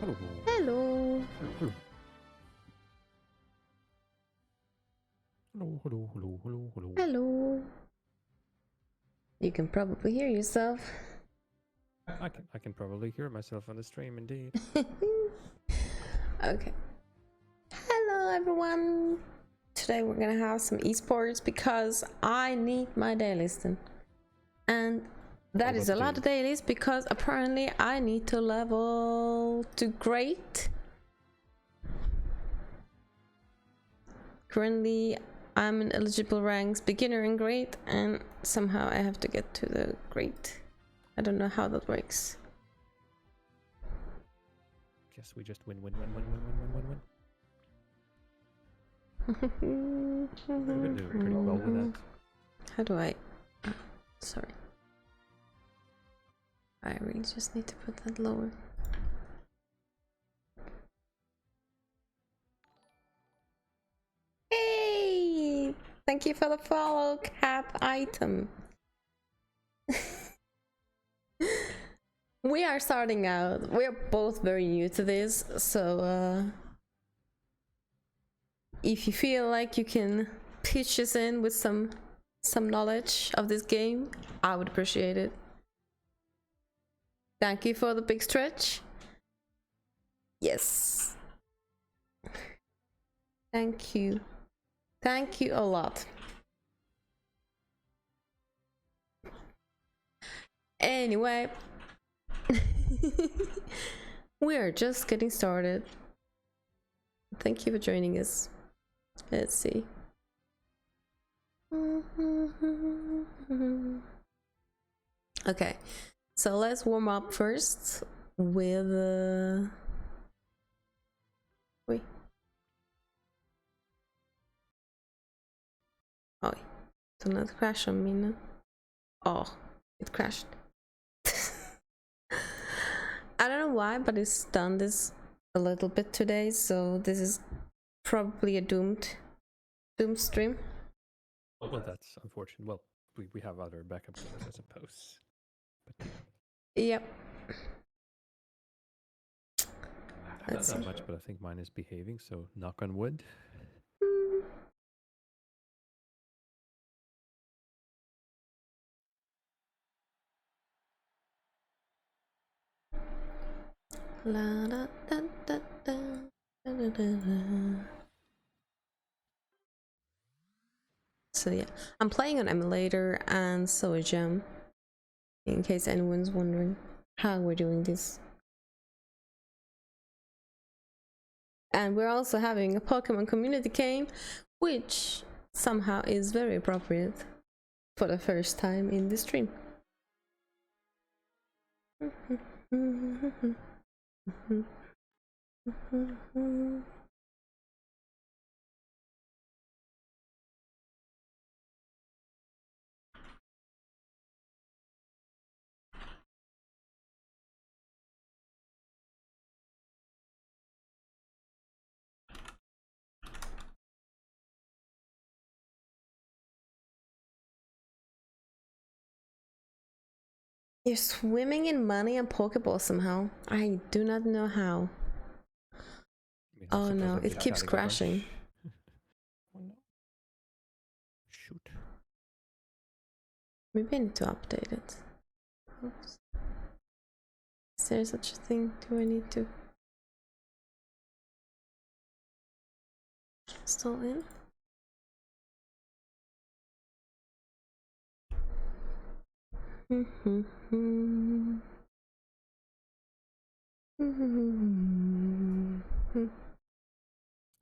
Hello. Hello. Hello. Hello, hello, hello, hello, hello. Hello. You can probably hear yourself. I can probably hear myself on the stream indeed. Okay. Hello everyone. Today we're gonna have some esports because I need my dailies done. And that is a lot of dailies because apparently I need to level to great. Currently I'm in eligible ranks beginner and great, and somehow I have to get to the great. I don't know how that works. Guess we just win. We've been doing pretty well with that. How do I... Oh, sorry. I really just need to put that lower. Hey! Thank you for the follow, cap item. We are starting out. We're both very new to this, so if you feel like you can pitch us in with some knowledge of this game, I would appreciate it. Thank you for the big stretch. Yes. Thank you. Thank you a lot. Anyway, we are just getting started. Thank you for joining us. Let's see. Okay, so let's warm up first with wait. Oh, do not crash on me now. Oh, it crashed. I don't know why, but it's done this a little bit today, so this is probably a doomed stream. Well, that's unfortunate. Well, we have other backup plans, I suppose. But yep. not that much, but I think mine is behaving, so knock on wood. La, da, da, da, da, da, da, da. So yeah, I'm playing on emulator and so is Gem, in case anyone's wondering how we're doing this. And we're also having a Pokemon community game, which somehow is very appropriate for the first time in the stream. You're swimming in money and Pokeball somehow. I do not know how. Oh no, it keeps crashing. Oh, no. Shoot. Maybe I need to update it. Oops. Is there such a thing? Do I need to install in?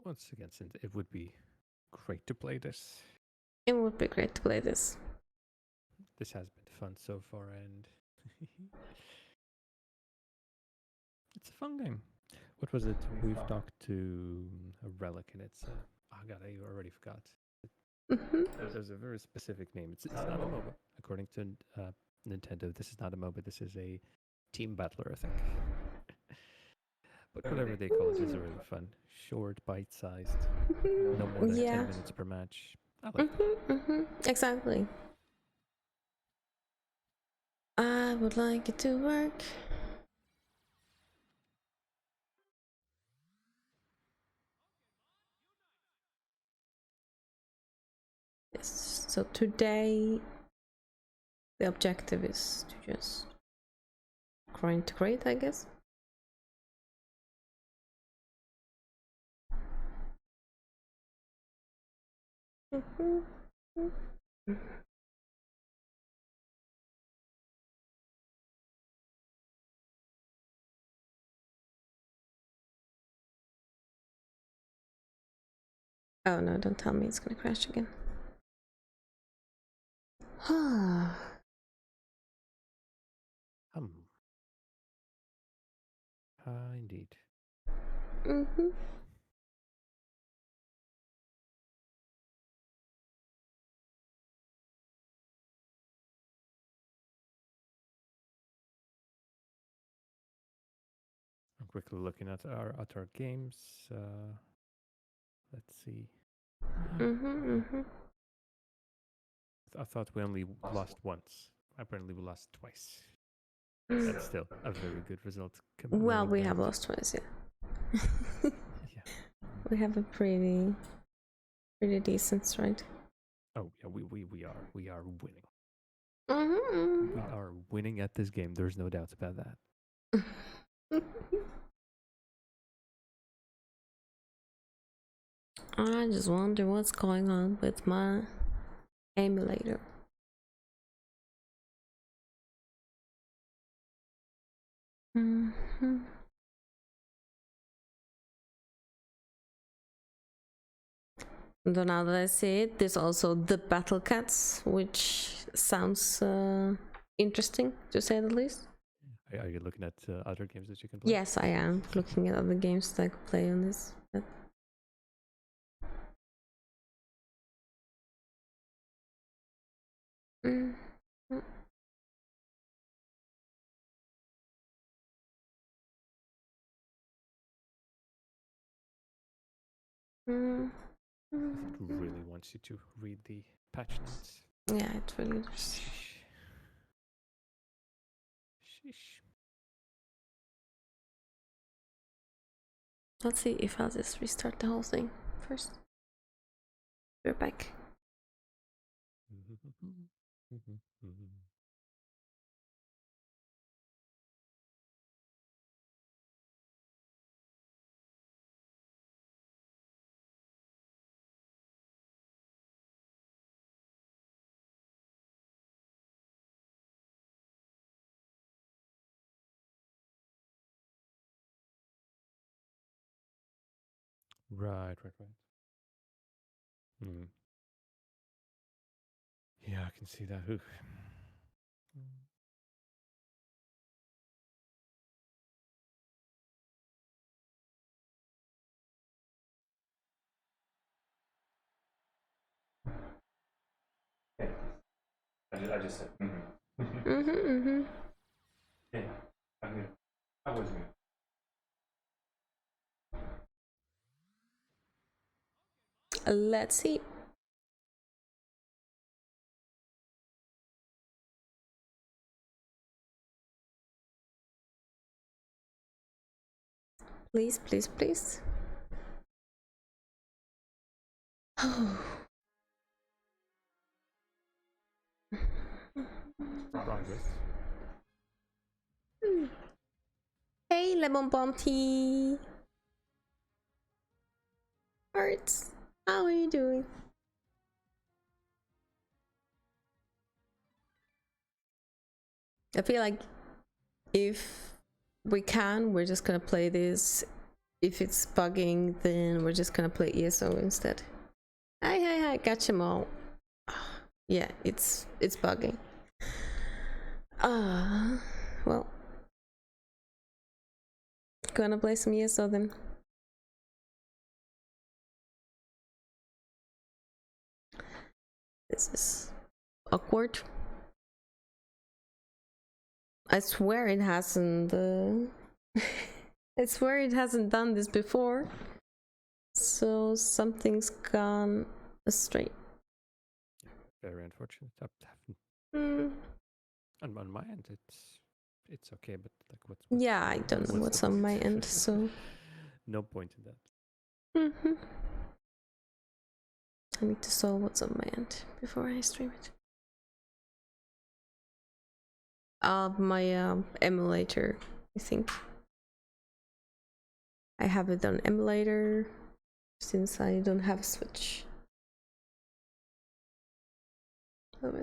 Once again, since it would be great to play this. It would be great to play this. This has been fun so far, and it's a fun game. What was it? We've talked to a relic, and it's oh god, I already forgot. There's a very specific name. It's not a MOBA, according to Nintendo. This is not a MOBA. This is a team battler, I think. But whatever they call it is really fun. Short, bite-sized, no more than 10 minutes per match. I like that. Exactly. I would like it to work. Yes. So today the objective is to just integrate, I guess. Oh no, don't tell me it's gonna crash again. Indeed. I'm quickly looking at our games. Let's see. I thought we only lost once. Apparently, we lost twice. That's still a very good result. Well, we have lost twice, yeah. Yeah. We have a pretty decent stride. Oh yeah, we are winning. We are winning at this game. There's no doubt about that. I just wonder what's going on with my emulator. Though now that I see it, there's also the Battle Cats, which sounds interesting to say the least. Are you looking at other games that you can play? Yes, I am looking at other games that I could play on this. But... It really wants you to read the patch notes. Yeah, it really does. Sheesh. Let's see if I'll just restart the whole thing first. We're back. Right. Yeah, I can see that. I just said. Yeah, I was me. Let's see. Please, please, please. Progress. Hey, Lemon Bomb Tea. Hearts, how are you doing? I feel like if we can, we're just gonna play this. If it's bugging, then we're just gonna play ESO instead. Hi, got you all. Yeah, it's bugging. Well, gonna play some ESO then. This is awkward. I swear it hasn't. I swear it hasn't done this before. So something's gone astray. Very unfortunate. On my end, it's okay, but like what's yeah, I don't know what's on my end, so no point in that. I need to solve what's on my end before I stream it. My emulator, I think. I have it on emulator since I don't have a Switch.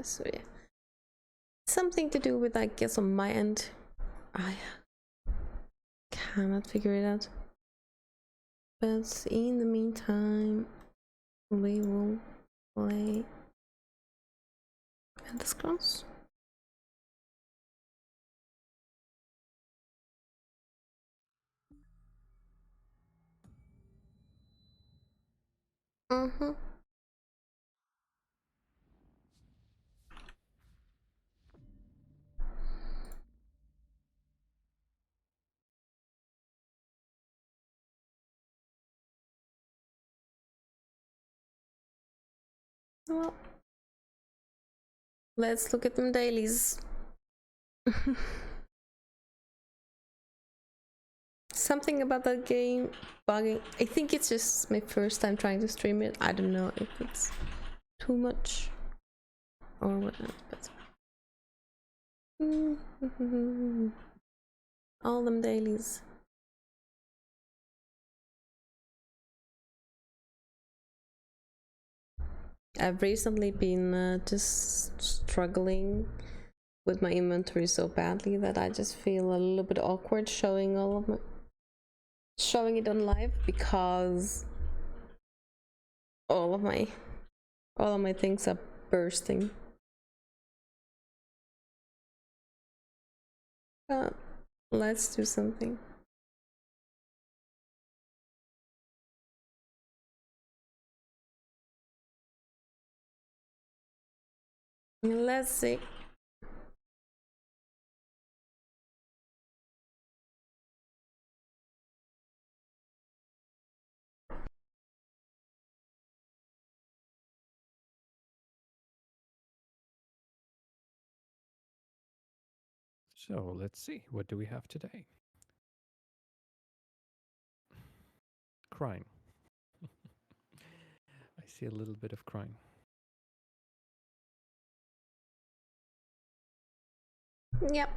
So yeah. Something to do with, I guess, on my end. I cannot figure it out. But in the meantime, we will play Elder Scrolls. Well, let's look at them dailies. Something about that game bugging. I think it's just my first time trying to stream it. I don't know if it's too much or whatnot, but all them dailies. I've recently been just struggling with my inventory so badly that I just feel a little bit awkward showing it on live, because all of my things are bursting. Let's do something. Let's see. So let's see. What do we have today? Crying. I see a little bit of crying. Yep.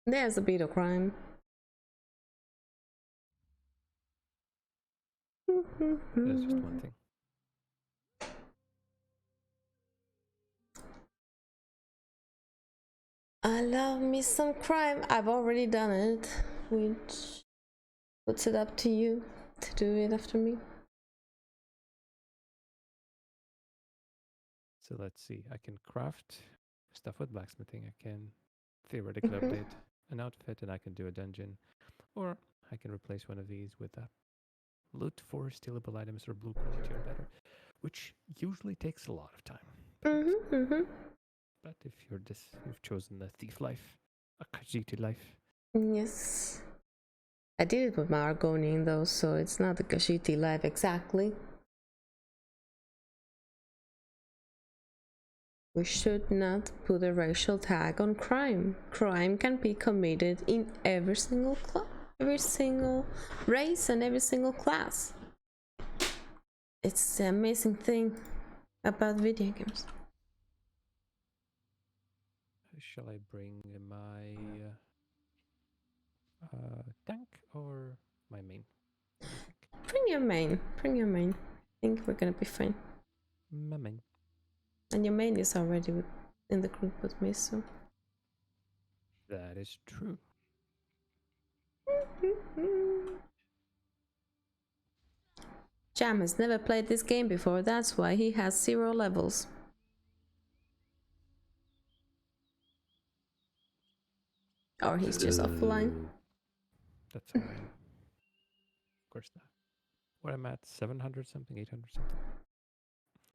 There's a bit of crime. That's just one thing. I love me some crime. I've already done it, which puts it up to you to do it after me. So let's see. I can craft stuff with blacksmithing. I can theoretically update an outfit, and I can do a dungeon. Or I can replace one of these with a loot for stealable items or blue quality or better, which usually takes a lot of time. But if you've chosen the thief life, a Khajiit life. Yes. I did it with my Argonian though, so it's not the Khajiit life exactly. We should not put a racial tag on crime. Crime can be committed in every single race and every single class. It's the amazing thing about video games. Shall I bring my tank or my main? Bring your main. Bring your main. I think we're gonna be fine. My main. And your main is already in the group with me, so. That is true. Jam has never played this game before, that's why he has 0 levels. Or he's just offline. That's all right. Of course not. What I'm at, 700 something, 800 something?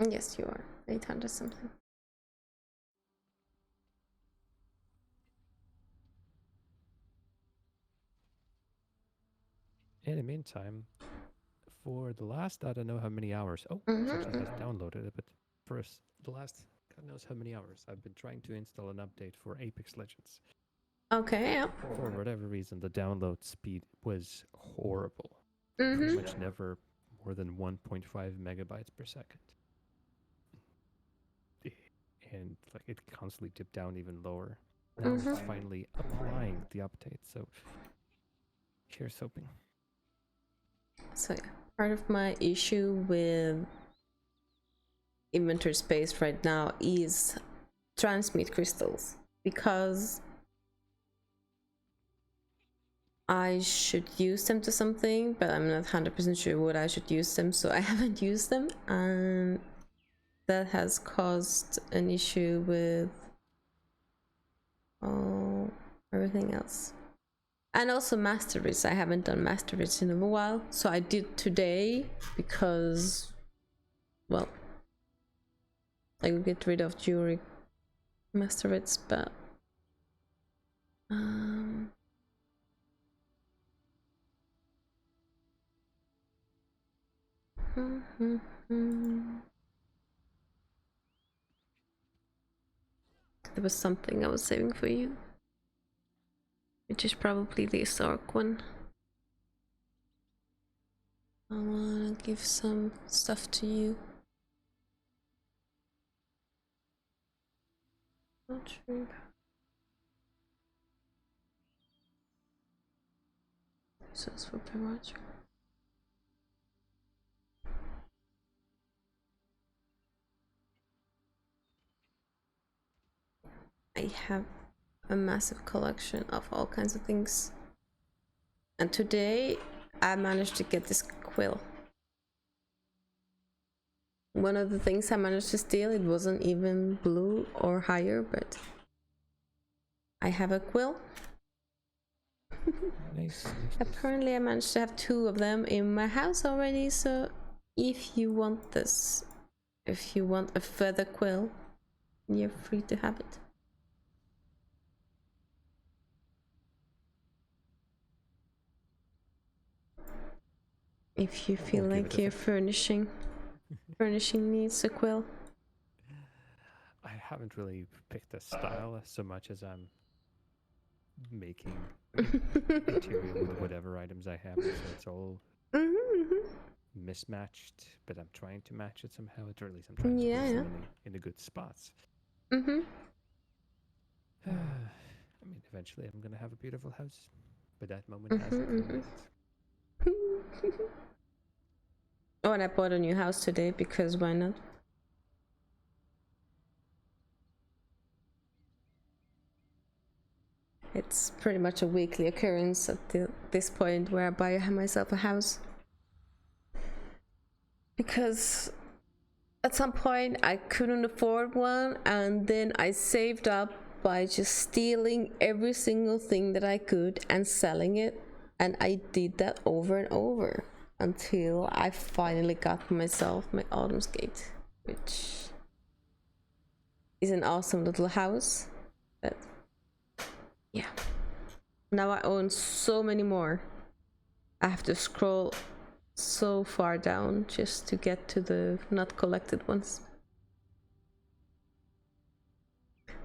Yes, you are. 800 something. In the meantime, for the last, I don't know how many hours. Oh, it actually has downloaded it, but first, the last, God knows how many hours, I've been trying to install an update for Apex Legends. Okay, yeah. For whatever reason, the download speed was horrible. Pretty much never more than 1.5 megabytes per second. and like it constantly dipped down even lower. Now it's finally applying the update, so here's hoping. So yeah, part of my issue with inventory space right now is transmute crystals, because I should use them to something, but I'm not 100% sure what I should use them, so I haven't used them, and that has caused an issue with everything else. And also masteries. I haven't done masteries in a while, so I did today because, well, I would get rid of jewelry masteries, but there was something I was saving for you, which is probably this arc one. I wanna give some stuff to you. Not sure. So it's for watch. I have a massive collection of all kinds of things, and today I managed to get this quill. One of the things I managed to steal, it wasn't even blue or higher, but I have a quill. Nice. Apparently I managed to have 2 of them in my house already, so if you want this, if you want a feather quill, you're free to have it. If you feel like your furnishing needs a quill. I haven't really picked a style so much as I'm making material with whatever items I have, so it's all mismatched, but I'm trying to match it somehow, or at least I'm trying to put them in the good spots. I mean, eventually I'm gonna have a beautiful house, but that moment hasn't come yet. Oh, and I bought a new house today because why not? It's pretty much a weekly occurrence at this point where I buy myself a house. Because at some point I couldn't afford one, and then I saved up by just stealing every single thing that I could and selling it. And I did that over and over until I finally got myself my Autumn's Gate, which is an awesome little house. But yeah, now I own so many more. I have to scroll so far down just to get to the not collected ones.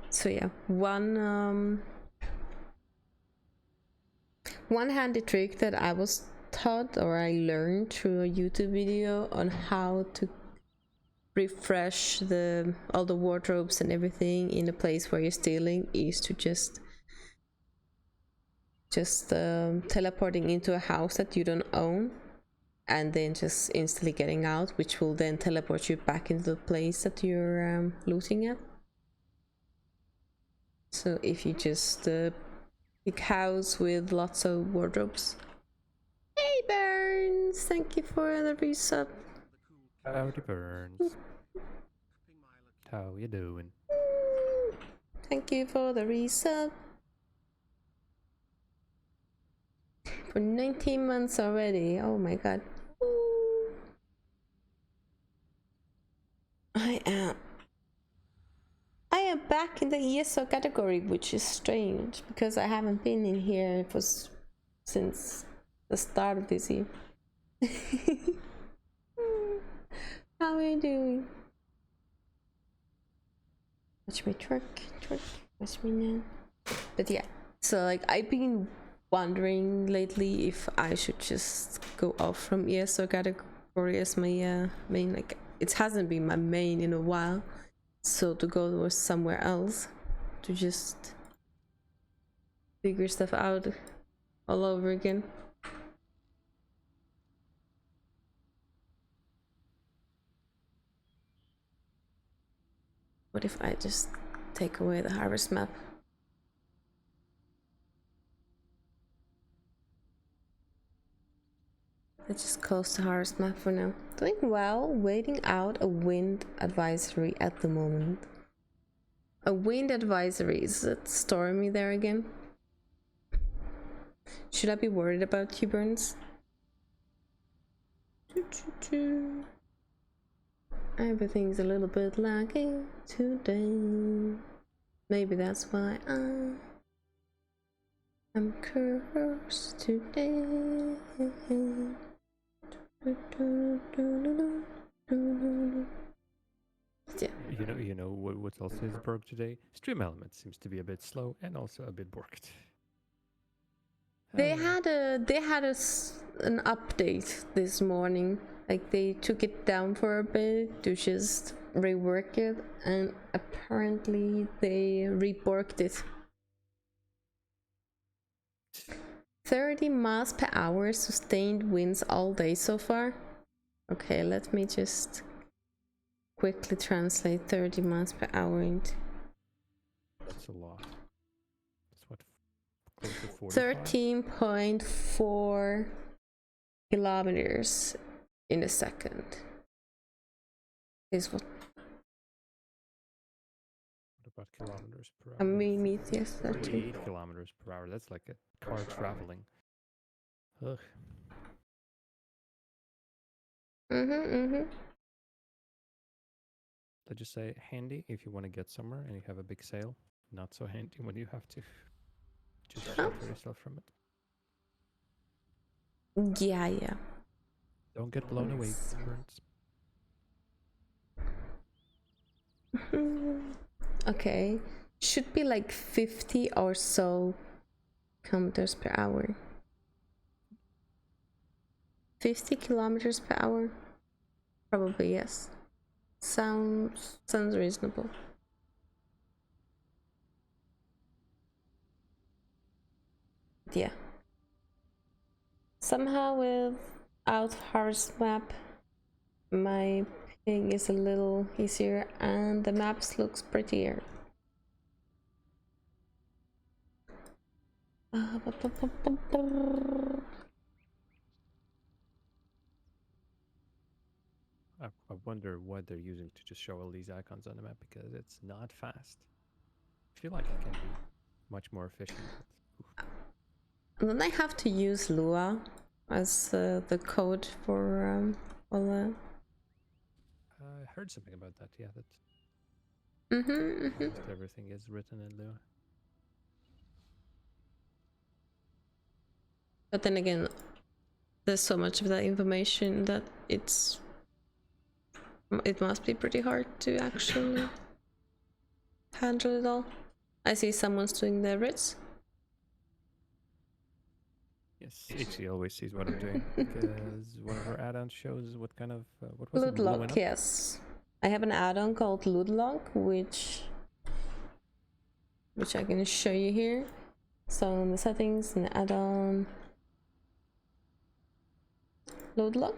So yeah, one handy trick that I was taught, or I learned through a YouTube video on how to refresh all the wardrobes and everything in a place where you're stealing, is to just teleporting into a house that you don't own, and then just instantly getting out, which will then teleport you back into the place that you're looting at. So if you just pick house with lots of wardrobes. Hey Burns, thank you for the resub. Howdy Burns. How you doing? Thank you for the resub. For 19 months already, oh my god. I am back in the ESO category, which is strange because I haven't been in here since the start of this year. How are you doing? Watch me twerk, watch me now. But yeah, so like I've been wondering lately if I should just go off from ESO category as my main, like it hasn't been my main in a while. So to go somewhere else to just figure stuff out all over again. What if I just take away the harvest map? Let's just close the harvest map for now. Doing well, waiting out a wind advisory at the moment. A wind advisory, is it stormy there again? Should I be worried about you, Burns? Everything's a little bit laggy today. Maybe that's why I'm cursed today. Yeah. You know what else is broke today? Stream Element seems to be a bit slow and also a bit borked. They had an update this morning. Like they took it down for a bit to just rework it, and apparently they reborked it. 30 miles per hour sustained winds all day so far. Okay, let me just quickly translate 30 miles per hour into. That's a lot. That's what, close to 45? 13.4 kilometers in a second is what. What about kilometers per hour? I mean, yes, 38 kilometers per hour. That's like a car traveling. Ugh. Let's just say handy if you want to get somewhere and you have a big sail. Not so handy when you have to just shelter yourself from it. Yeah. Don't get blown away, Burns. Okay, should be like 50 or so kilometers per hour. 50 kilometers per hour? Probably yes. Sounds reasonable. Yeah. Somehow without harvest map, my ping is a little easier and the maps looks prettier. I wonder what they're using to just show all these icons on the map, because it's not fast. I feel like it can be much more efficient. And then I have to use Lua as the code for all the. I heard something about that. Yeah, that Almost everything is written in Lua. But then again, there's so much of that information that it must be pretty hard to actually handle it all. I see someone's doing the Ritz. Yes, Ixie always sees what I'm doing, because one of her add-ons shows what kind of what was it? Ludlock, yes. I have an add-on called Ludlock, which I can show you here. So in the settings, and add-on Ludlock.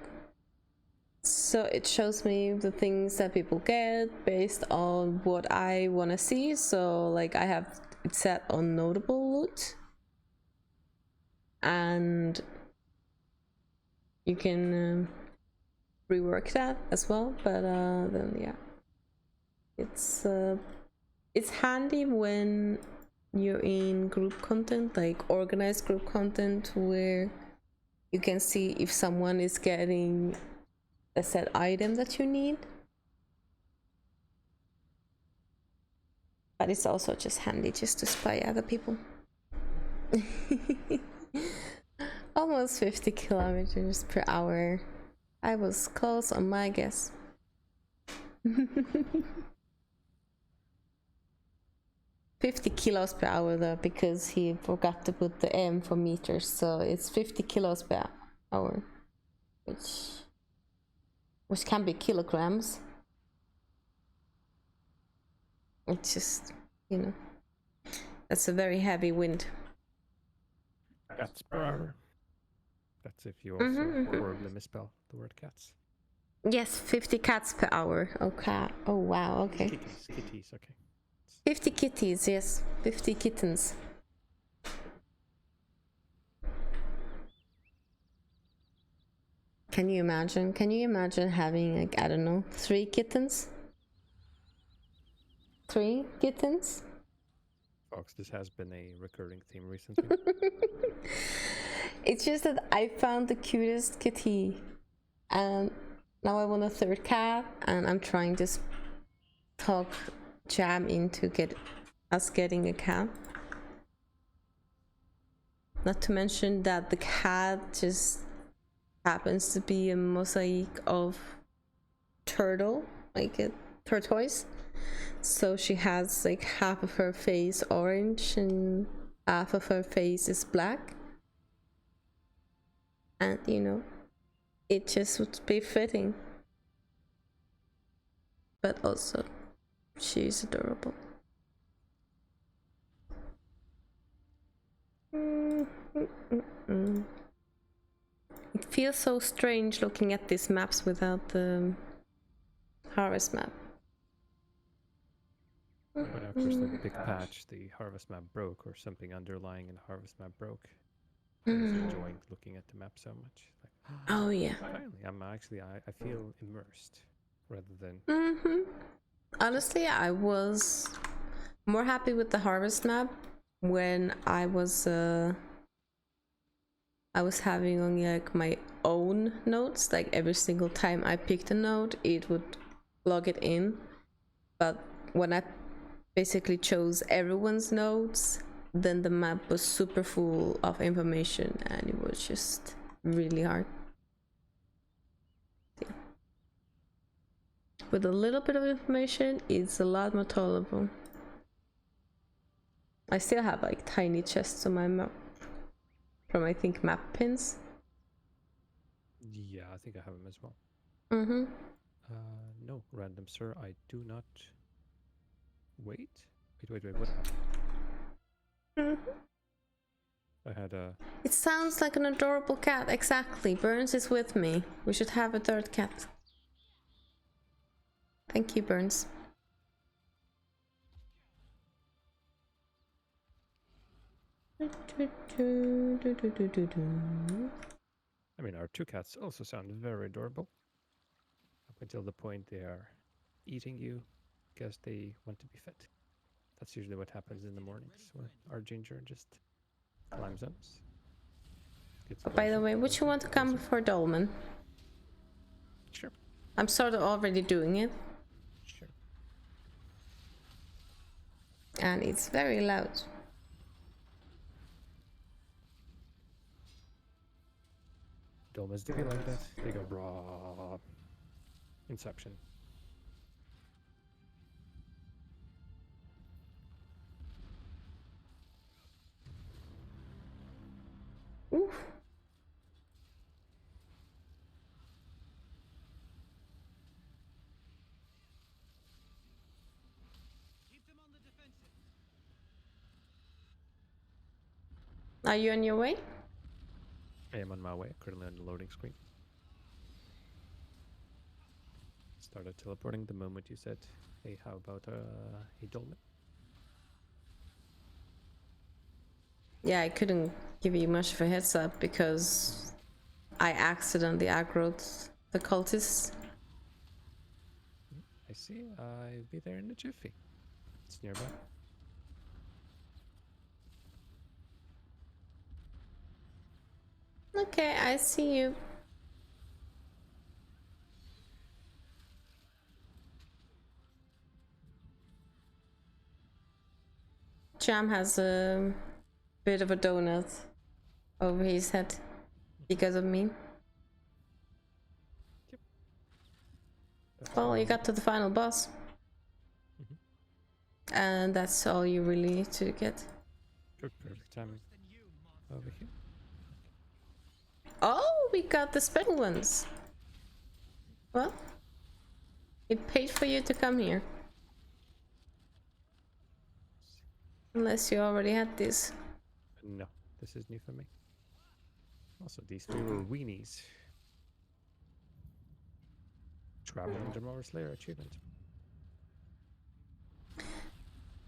So it shows me the things that people get based on what I want to see. So like I have it set on notable loot, and you can rework that as well. But then yeah, it's handy when you're in group content, like organized group content, where you can see if someone is getting a set item that you need. But it's also just handy just to spy other people. Almost 50 kilometers per hour. I was close on my guess. 50 kilos per hour though, because he forgot to put the M for meters, so it's 50 kilos per hour, which can be kilograms. It's just, you know, that's a very heavy wind. Cats per hour. That's if you also horribly misspell the word cats. Yes, 50 cats per hour. Okay. Oh wow, okay. Kitties, okay. 50 kitties, yes. 50 kittens. Can you imagine? Can you imagine having, like, I don't know, 3 kittens? 3 kittens? Fox, this has been a recurring theme recently. It's just that I found the cutest kitty, and now I want a 3rd cat, and I'm trying to talk Jam into us getting a cat. Not to mention that the cat just happens to be a mosaic of turtle, like a tortoise. So she has like half of her face orange and half of her face is black. And you know, it just would be fitting. But also, she's adorable. It feels so strange looking at these maps without the harvest map. But after the big patch, the harvest map broke, or something underlying in the harvest map broke. I was enjoying looking at the map so much. Like, oh yeah. Finally, I feel immersed rather than. Honestly, I was more happy with the harvest map when I was having only like my own nodes. Like every single time I picked a node, it would log it in. But when I basically chose everyone's nodes, then the map was super full of information and it was just really hard. Yeah. With a little bit of information, it's a lot more tolerable. I still have like tiny chests on my map from, I think, map pins. Yeah, I think I have them as well. No, random sir, I do not. Wait, what happened? I had a. It sounds like an adorable cat. Exactly. Burns is with me. We should have a 3rd cat. Thank you, Burns. I mean, our 2 cats also sound very adorable. Up until the point they are eating you because they want to be fed. That's usually what happens in the mornings when our ginger just climbs up. By the way, would you want to come before Dolman? Sure. I'm sort of already doing it. Sure. And it's very loud. Dolmas do like that. They go raw. Inception. Oof. Are you on your way? I am on my way, currently on the loading screen. Started teleporting the moment you said, hey, how about a dolmen? Yeah, I couldn't give you much of a heads up because I accidentally aggroed the cultists. I see. I'll be there in a jiffy. It's nearby. Okay, I see you. Jam has a bit of a donut over his head because of me. Yep. Well, you got to the final boss. And that's all you really need to get. Good, perfect timing. Over here. Oh, we got the special ones. Well, it paid for you to come here. Unless you already had this. No, this is new for me. Also, these two are weenies. Traveling Demora Slayer achievement.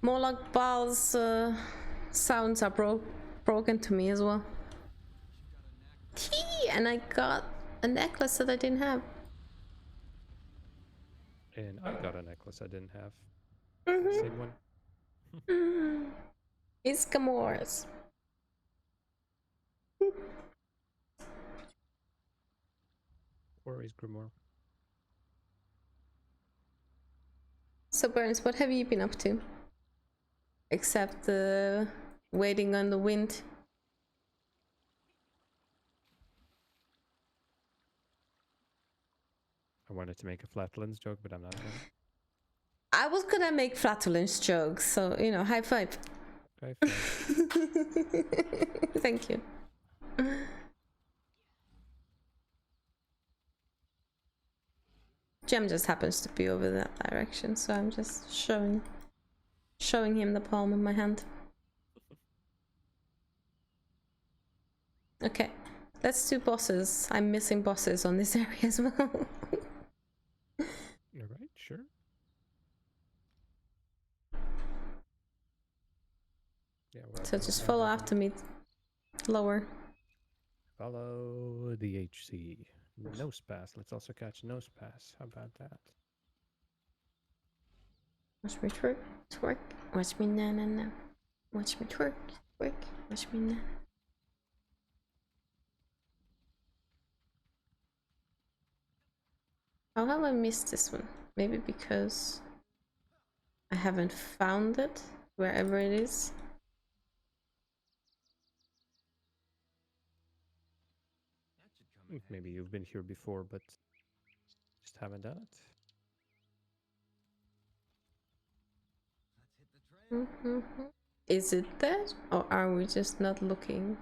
Morlock Bal's sounds are broken to me as well. And I got a necklace that I didn't have. And I got a necklace I didn't have. Mm-hmm. Same one. It's Gamora's. Or is Grimoire. So Burns, what have you been up to? Except waiting on the wind. I wanted to make a flatlands joke, but I'm not gonna. I was gonna make flatulence jokes, so you know, high five. High five. Thank you. Jem just happens to be over that direction, so I'm just showing him the palm of my hand. Okay, let's do bosses. I'm missing bosses on this area as well. Alright, sure. Yeah, well, So just follow after me. Lower. Follow the HC. Nose pass. Let's also catch nose pass. How about that? Watch me twerk, twerk. Watch me na na na. Watch me twerk, twerk. Watch me na. How have I missed this one? Maybe because I haven't found it wherever it is. Maybe you've been here before, but just haven't done it. Is it that, or are we just not looking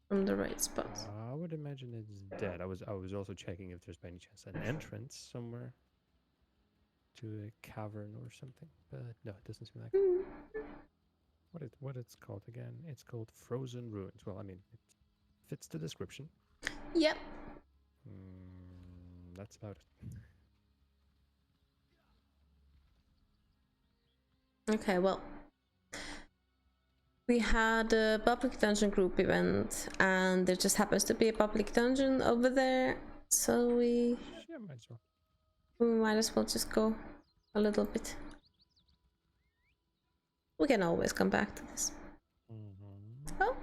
from the right spots? I would imagine it's dead. I was also checking if there's by any chance an entrance somewhere to a cavern or something, but no, it doesn't seem like it. What it's called again? It's called Frozen Ruins. Well, I mean, it fits the description. Yep. That's about it. Okay, well, we had a public dungeon group event, and there just happens to be a public dungeon over there, so we might as well just go a little bit. We can always come back to this. Oh,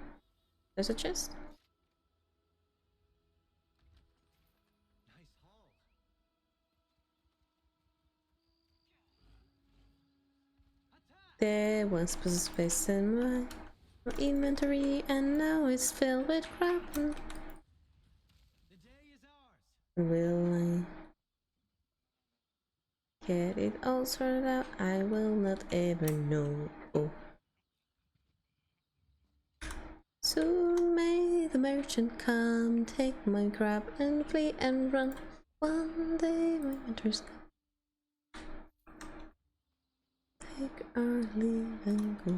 there's a chest. There once was a space in my inventory, and now it's filled with crap. Will I get it all sorted out? I will not ever know. Oh. Soon may the merchant come, take my crab and flee and run. One day my winter's come. Take our leave and go.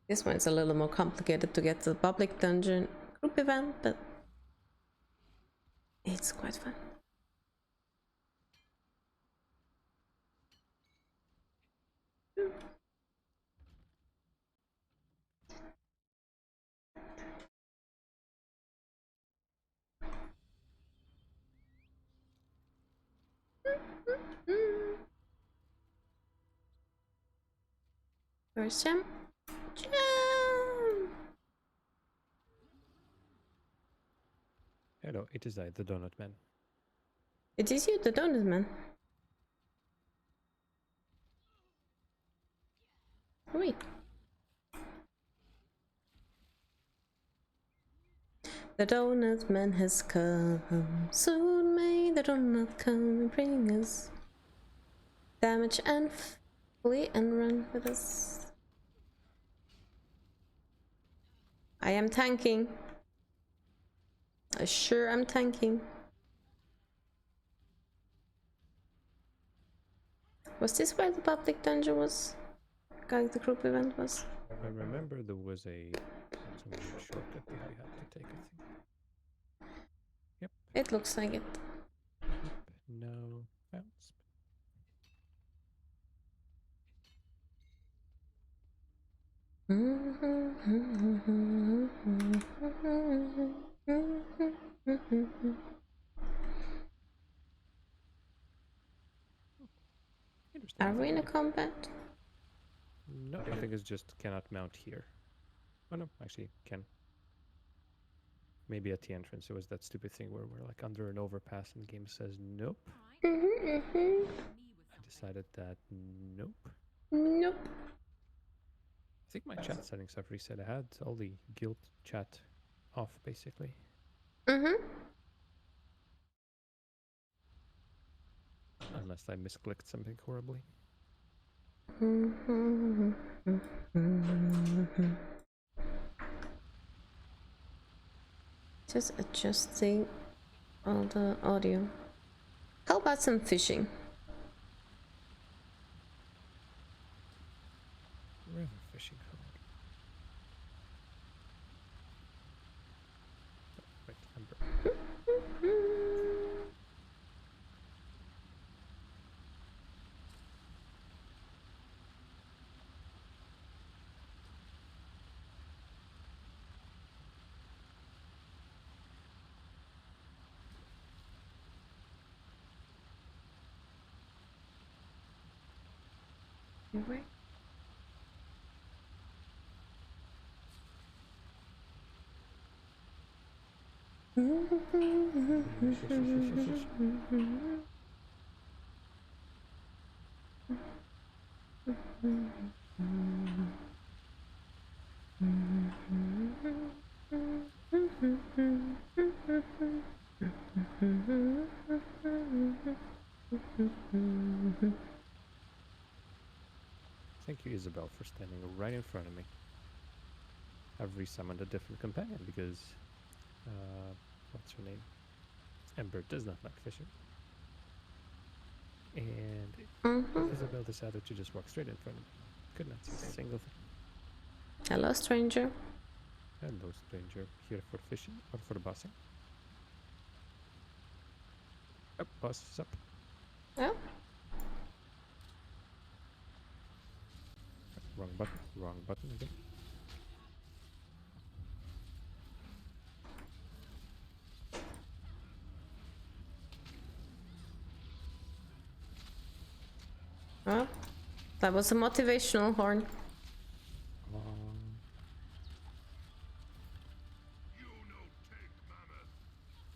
This one's a little more complicated to get to the public dungeon group event, but it's quite fun. Where's Jam? Jam! Hello, it is I, the Donut Man. It is you, the Donut Man. Wait. The Donut Man has come. Soon may the Donut come and bring us damage and flee and run with us. I am tanking. I sure am tanking. Was this where the public dungeon was? Like the group event was? I remember there was some weird shortcut that we had to take, I think. Yep. It looks like it. Yep. No bounce. Interesting. Are we in a combat? No, I think it's just cannot mount here. Oh no, actually can. Maybe at the entrance it was that stupid thing where we're like under an overpass and the game says nope. I decided that nope. Nope. I think my chat settings have reset. I had all the guild chat off basically. Unless I misclicked something horribly. Just adjusting all the audio. How about some fishing? River fishing hole. Wait, Amber. Anyway. Thank you, Isabel, for standing right in front of me. I've resummoned a different companion because, what's her name? Ember does not like fishing. And Isabel decided to just walk straight in front of me. Could not see a single thing. Hello, stranger. Hello, stranger. Here for fishing or for bossing? Oh, boss is up. Oh. Wrong button again. Oh, that was a motivational horn.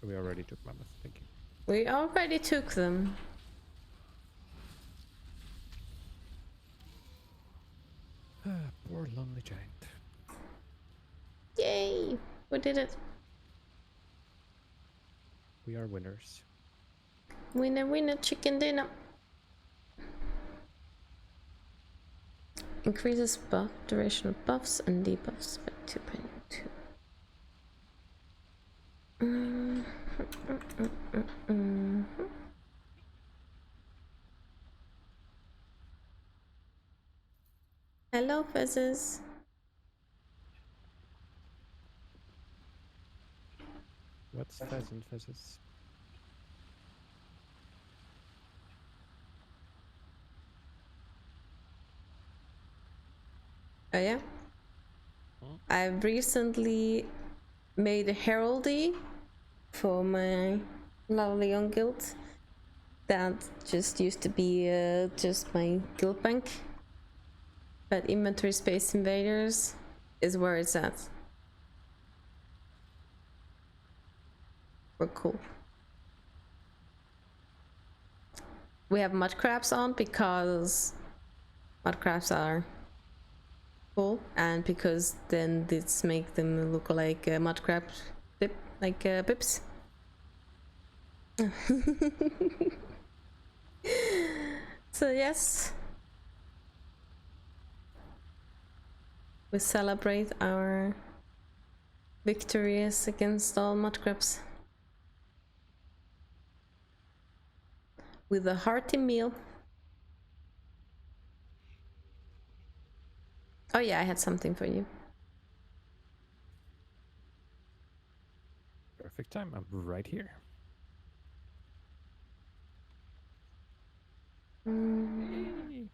We already took mammoth, thank you. We already took them. Poor lonely giant. Yay! We did it. We are winners. Winner, winner, chicken dinner. Increases buff duration of buffs and debuffs by 2.2. Hello, Fizzes. What's pheasant fizzes? Oh yeah? I recently made a heraldry for my lovely young guild that just used to be just my guild bank, but inventory space invaders is where it's at. We're cool. We have mud crabs on because mud crabs are cool, and because then this make them look like mud crabs, pips. So yes, we celebrate our victorious against all mudcrabs. With a hearty meal. Oh yeah, I had something for you. Perfect time. I'm right here. An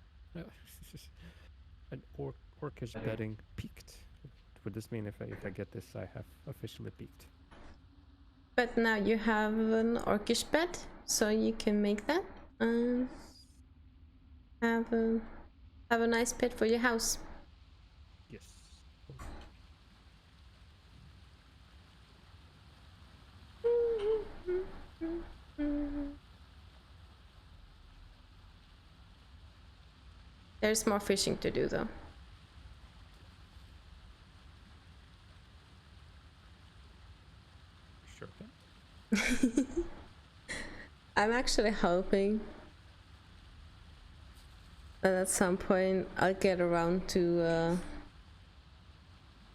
orcish bedding peaked. Would this mean if I get this, I have officially peaked? But now you have an orcish bed, so you can make that and have a nice bed for your house. Yes. There's more fishing to do though. Sure can. I'm actually hoping that at some point I'll get around to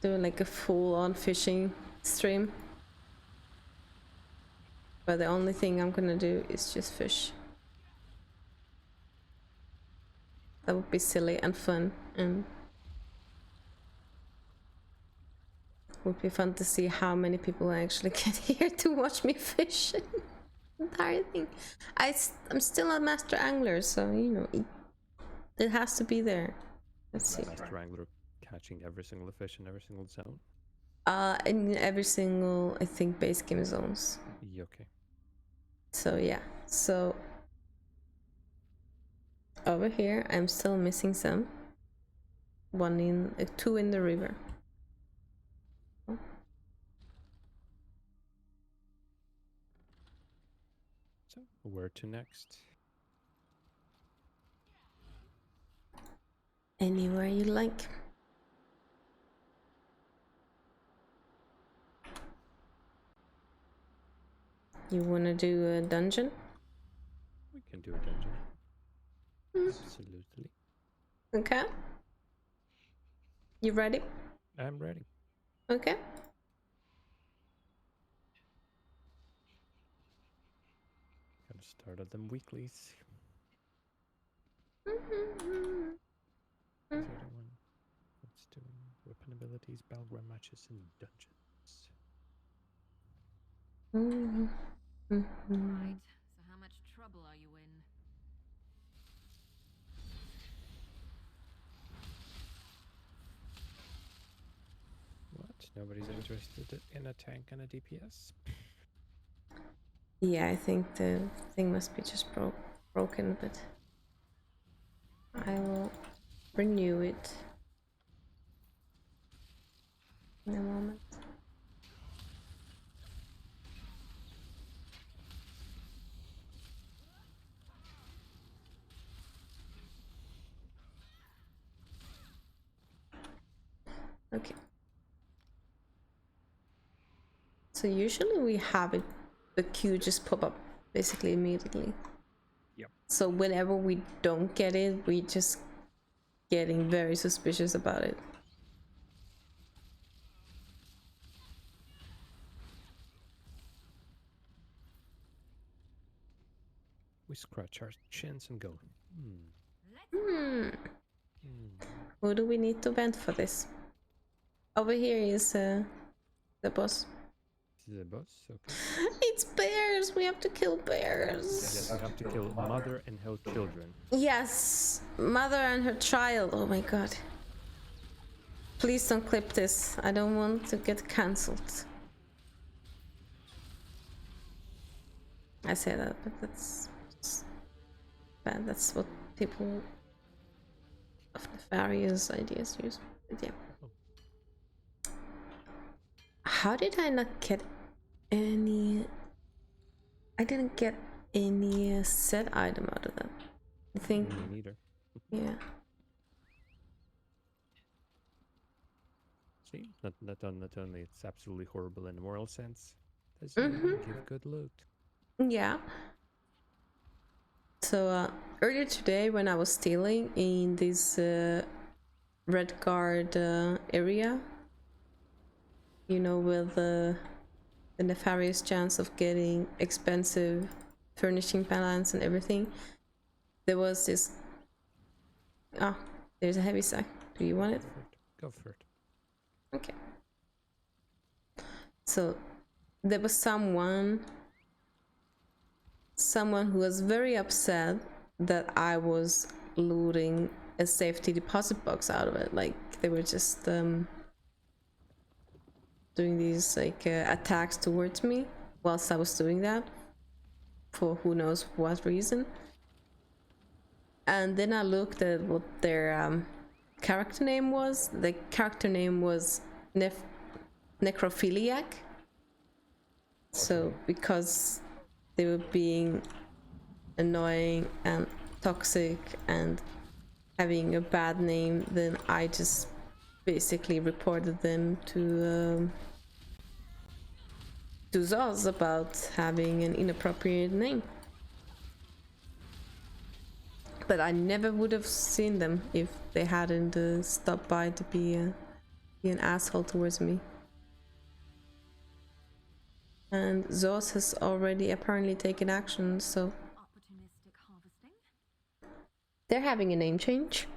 doing like a full-on fishing stream. But the only thing I'm gonna do is just fish. That would be silly and fun, and would be fun to see how many people actually get here to watch me fish. Entire thing. I'm still a master angler, so you know it has to be there. Let's see. Master angler catching every single fish in every single zone. In every single, I think, base game zones. Yeah, okay. So yeah, so over here I'm still missing some. Two in the river. So where to next? Anywhere you like. You wanna do a dungeon? We can do a dungeon. Absolutely. Okay. You ready? I'm ready. Okay. Gotta start at them weeklies. Mm-hmm. The other one. Let's do weapon abilities, battleground matches, and dungeons. Right. So how much trouble are you in? What? Nobody's interested in a tank and a DPS? Yeah, I think the thing must be just broken, but I will renew it in a moment. Okay. So usually we have it, the queue just pop up basically immediately. Yep. So whenever we don't get it, we just getting very suspicious about it. We scratch our chins and go, Who do we need to vent for this? Over here is the boss. The boss? Okay. It's bears! We have to kill bears! Yes, we have to kill mother and her children. Yes! Mother and her child, oh my god. Please don't clip this. I don't want to get cancelled. I say that, but that's bad. That's what people of nefarious ideas use. But yeah. How did I not get any... I didn't get any set item out of that. I think... Me neither. Yeah. See, not only it's absolutely horrible in a moral sense, doesn't even give good loot. Yeah. So earlier today when I was stealing in this red guard area, you know, with the nefarious chance of getting expensive furnishing plants and everything. There was this. Ah, there's a heavy sack. Do you want it? Go for it. Okay. So there was someone who was very upset that I was looting a safety deposit box out of it. Like they were just doing these like attacks towards me whilst I was doing that for who knows what reason. And then I looked at what their character name was. The character name was Necrophiliac. So because they were being annoying and toxic and having a bad name, then I just basically reported them to Zoz about having an inappropriate name. But I never would have seen them if they hadn't stopped by to be an asshole towards me. And Zoz has already apparently taken action, so Opportunistic harvesting? they're having a name change.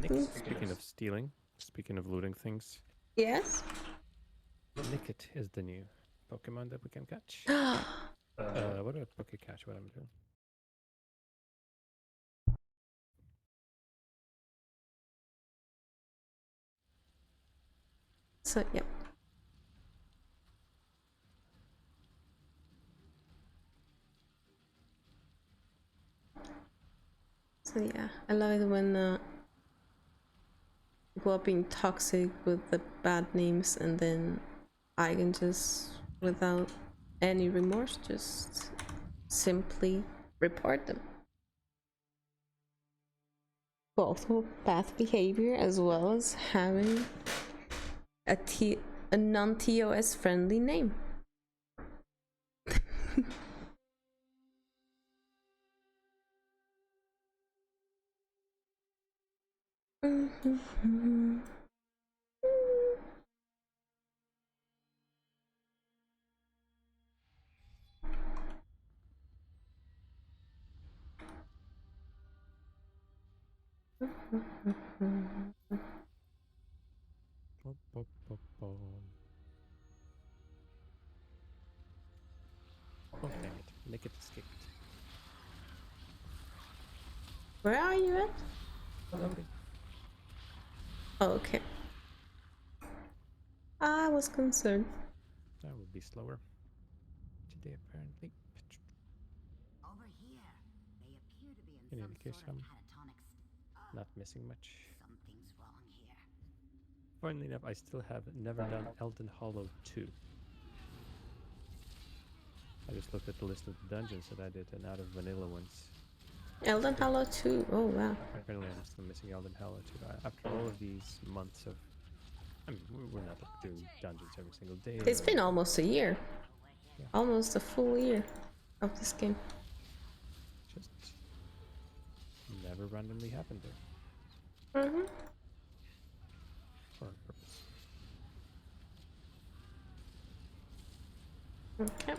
Nick, speaking of stealing, speaking of looting things, Yes? Nickit is the new Pokemon that we can catch. What about Poké Catch? What I'm doing? So, yeah. So, yeah, I love it when people are being toxic with the bad names, and then I can just, without any remorse, just simply report them. Both bad behavior as well as having a non-TOS friendly name. Oh, dang it. Nickit escaped. Where are you at? Loading. Oh, okay. I was concerned. That would be slower today, apparently. Over here, they appear to be in In some any case, sort of I'm catatonic not missing much. Something's wrong here. Funnily enough, I still have never done Elden Hollow 2. I just looked at the list of the dungeons that I did, and out of vanilla ones, Elden Hollow 2. Oh, wow. apparently I'm still missing Elden Hollow 2. After all of these months of... I mean, we're not doing dungeons every single day. It's been almost a year. Yeah. Almost a full year of this game. Just never randomly happened there. Mm-hmm. For a purpose. Okay.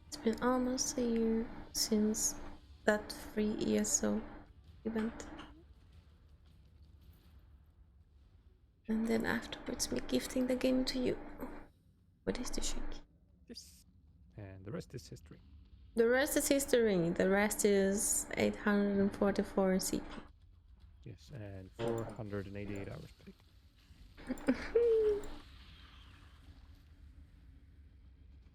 It's been almost a year since that free ESO event. And then afterwards me gifting the game to you. What is the shake? Yes. And the rest is history. The rest is history. The rest is 844 CP. Yes, and 488 hours played.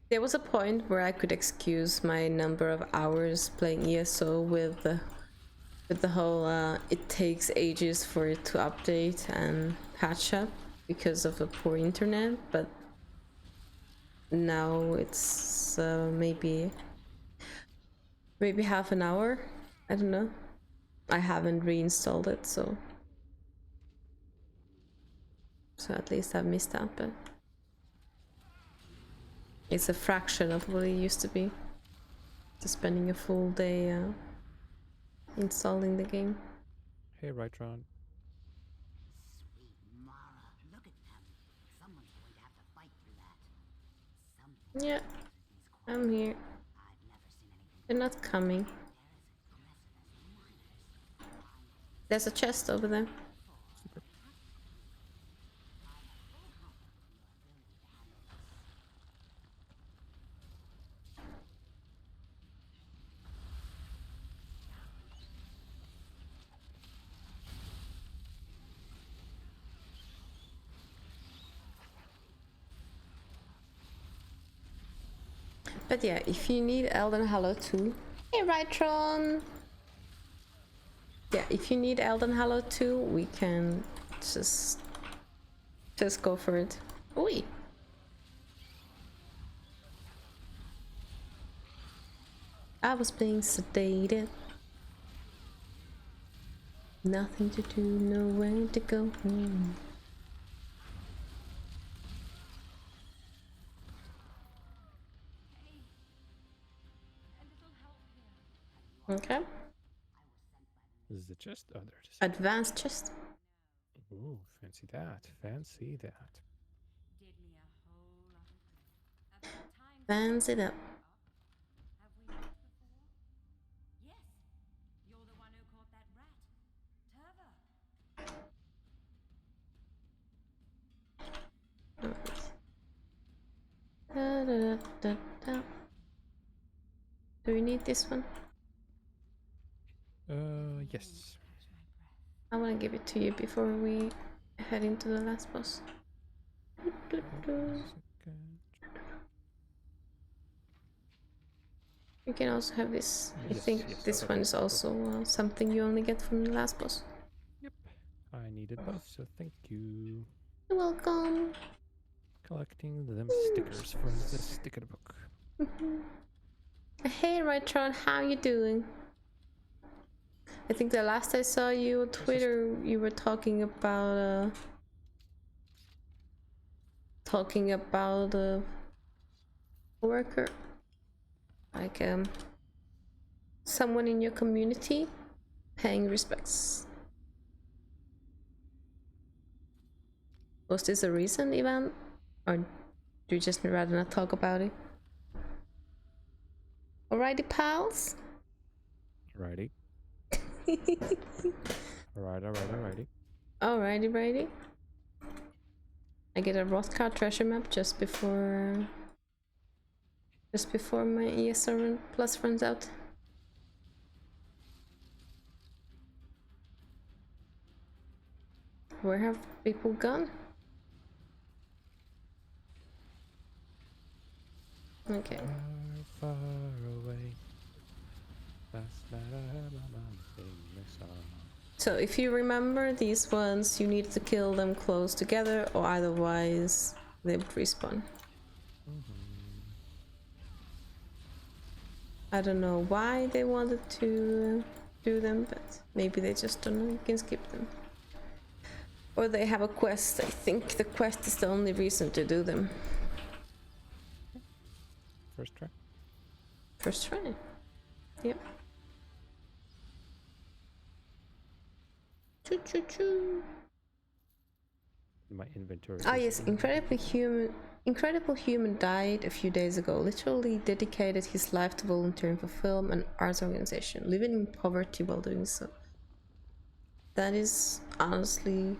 There was a point where I could excuse my number of hours playing ESO with the whole it takes ages for it to update and patch up because of the poor internet, but now it's maybe half an hour. I don't know. I haven't reinstalled it, so at least I've missed out, but It's a fraction of what it used to be. Just spending a full day installing the game. Hey, Rytron. Sweet Mara, look at them. Someone's going to have to fight through that. Some Yeah, I'm here. I've never seen anything. They're not coming. There's a chest over there. Super. But yeah, if you need Elden Hallow 2, hey Rytron! Yeah, if you need Elden Hallow 2, we can just go for it. Oi! I was being sedated. Nothing to do, nowhere to go home. Okay. This is the chest. Oh, there it is. Advanced chest. Ooh, fancy that. Fancy that. Did me a whole lot of good. About time. Advance it up. Have we met before? Yes. You're the one who caught that rat. Turva. Da, da, da, da. Do we need this one? Yes. I want to give it to you before we head into the last boss. Do, do, do. You can also have this. I Yes, think yes, this okay. one is also something you only get from the last boss. Yep. I needed both, so thank you. You're welcome. Collecting them stickers from the sticker book. Hey Rytron, how you doing? I think the last I saw you on Twitter, you were talking about a worker, like someone in your community paying respects. Was this a reason, Ivan, or do you just rather not talk about it? Alrighty, pals. Alrighty. Alrighty. Alrighty. I get a Rothgar treasure map just before my ESR plus runs out. Where have people gone? Okay. Far away. Last night I heard my mom sing this song. So if you remember these ones, you need to kill them close together, or otherwise they would respawn. I don't know why they wanted to do them, but maybe they just don't know you can skip them. Or they have a quest. I think the quest is the only reason to do them. First try. First try. Yep. Choo choo choo. My inventory. Ah is yes, in- Incredible Human died a few days ago. Literally dedicated his life to volunteering for film and arts organization, living in poverty while doing so. That is honestly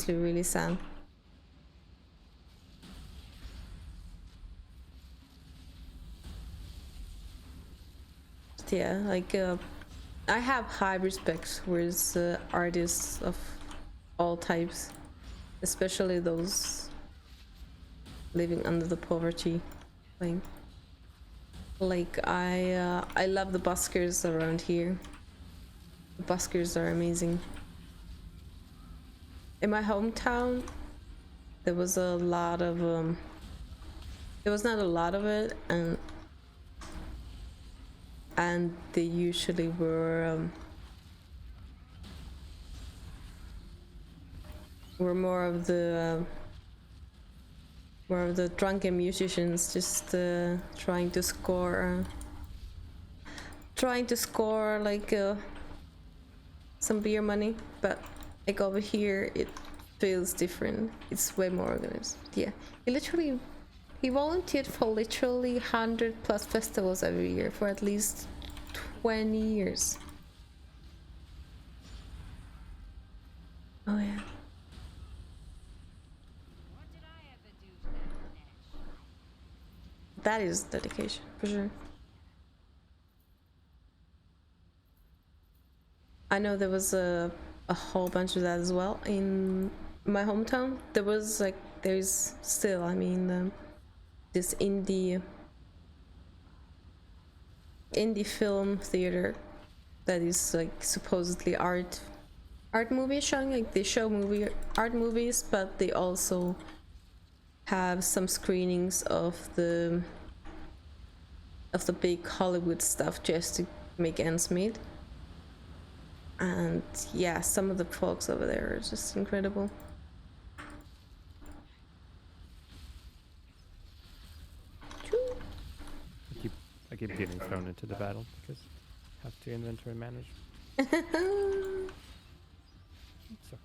really sad. But yeah, like I have high respect towards artists of all types, especially those living under the poverty line. Like I love the buskers around here. The buskers are amazing. In my hometown, there was a lot of there was not a lot of it, and they usually were more of the more of the drunken musicians just trying to score like some beer money, but like over here it feels different. It's way more organized. Yeah, he volunteered for literally 100 plus festivals every year for at least 20 years. Oh yeah. What did I ever do to that Nash? That is dedication, for sure. I know there was a whole bunch of that as well in my hometown. There's still, I mean, this indie film theater that is like supposedly art movies showing. Like they show art movies, but they also have some screenings of the big Hollywood stuff just to make ends meet. And yeah, some of the folks over there are just incredible. I keep getting thrown into the battle because I have to inventory manage. It's okay.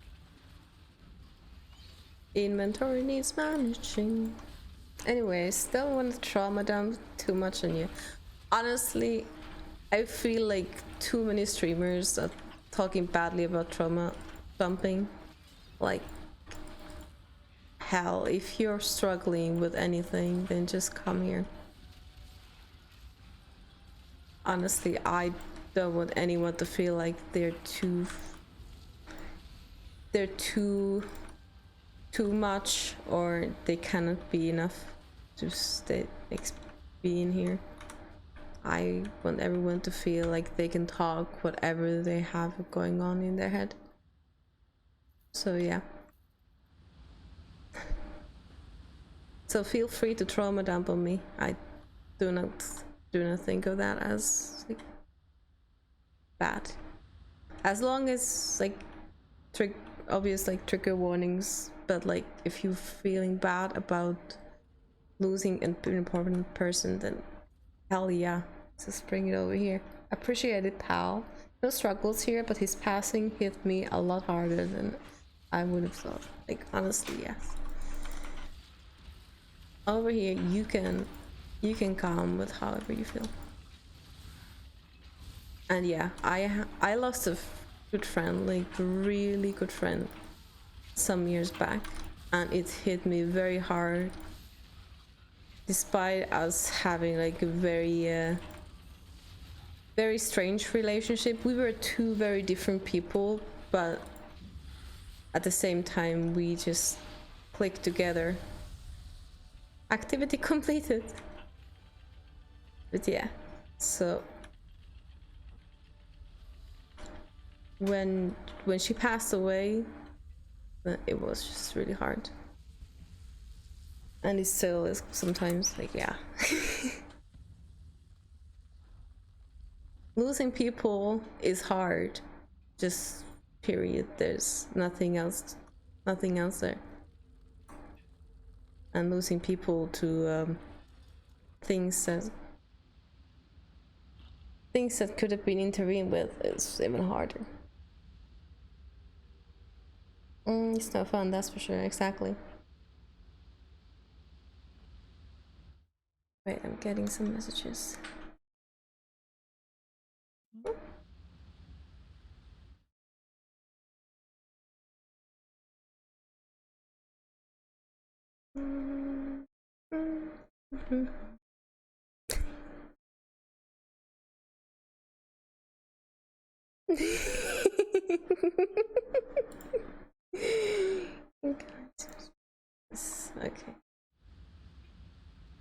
Inventory needs managing. Anyways, don't want to trauma dump too much on you. Honestly, I feel like too many streamers are talking badly about trauma dumping. Like, hell, if you're struggling with anything, then just come here. Honestly, I don't want anyone to feel like they're too much, or they cannot be enough to be in here. I want everyone to feel like they can talk whatever they have going on in their head. So yeah. So feel free to trauma dump on me. I do not think of that as like bad. As long as like obvious like trigger warnings, but like if you're feeling bad about losing an important person, then hell yeah, just bring it over here. Appreciate it, pal. No struggles here, but his passing hit me a lot harder than I would have thought. Like honestly, yes. Over here you can come with however you feel. And yeah, I lost a good friend, like really good friend, some years back, and it hit me very hard. Despite us having like a very strange relationship, we were two very different people, but at the same time we just clicked together. Activity completed. But yeah, so when she passed away, it was just really hard. And it still is sometimes, like, yeah. Losing people is hard, just period. There's nothing else there. And losing people to things that could have been intervened with is even harder. It's no fun, that's for sure. Exactly. Wait, I'm getting some messages. Okay.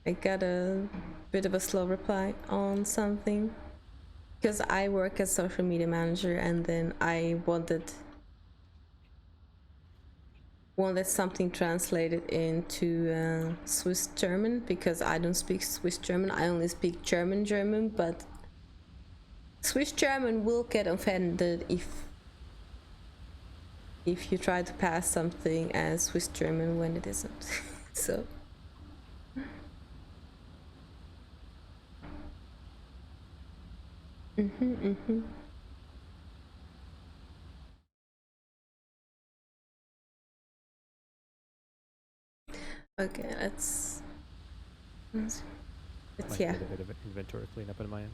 I got a bit of a slow reply on something because I work as social media manager, and then I wanted something translated into Swiss German, because I don't speak Swiss German. I only speak German, but Swiss German will get offended if you try to pass something as Swiss German when it isn't. So Okay, let's Might yeah. need a bit of inventory cleanup on my end.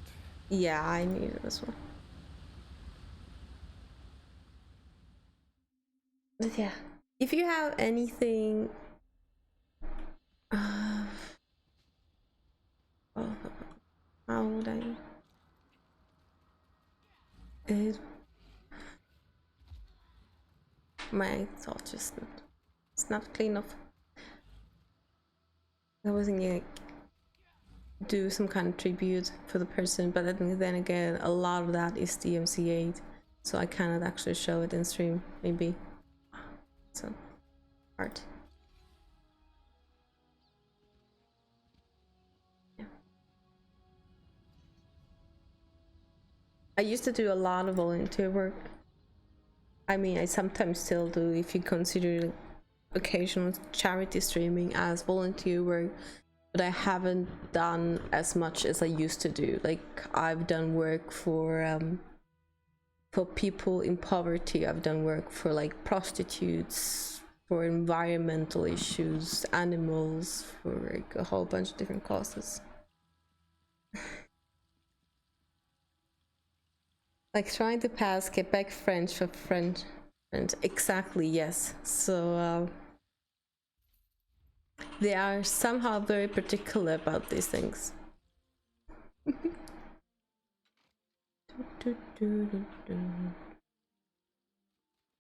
Yeah, I need it as well. But yeah, if you have anything, oh, how would I? My thought just it's not clean enough. I wasn't gonna do some kind of tribute for the person, but then again, a lot of that is DMCA, so I cannot actually show it in stream. Maybe so hard. Yeah. I used to do a lot of volunteer work. I mean, I sometimes still do if you consider occasional charity streaming as volunteer work, but I haven't done as much as I used to do. Like I've done work for people in poverty. I've done work for like prostitutes, for environmental issues, animals, for like a whole bunch of different causes. Like trying to pass Quebec French for French. Exactly, yes. So they are somehow very particular about these things.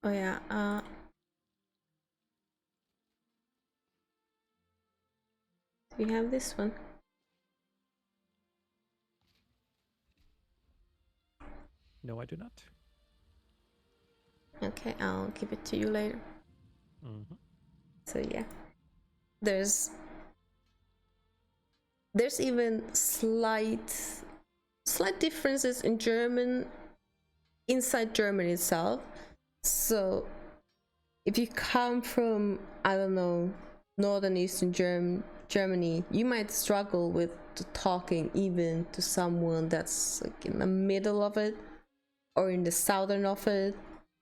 Oh yeah, we have this one. No, I do not. Okay, I'll give it to you later. So yeah, there's even slight differences in German inside Germany itself. So if you come from, I don't know, northern eastern Germany, you might struggle with talking even to someone that's like in the middle of it, or in the southern of it,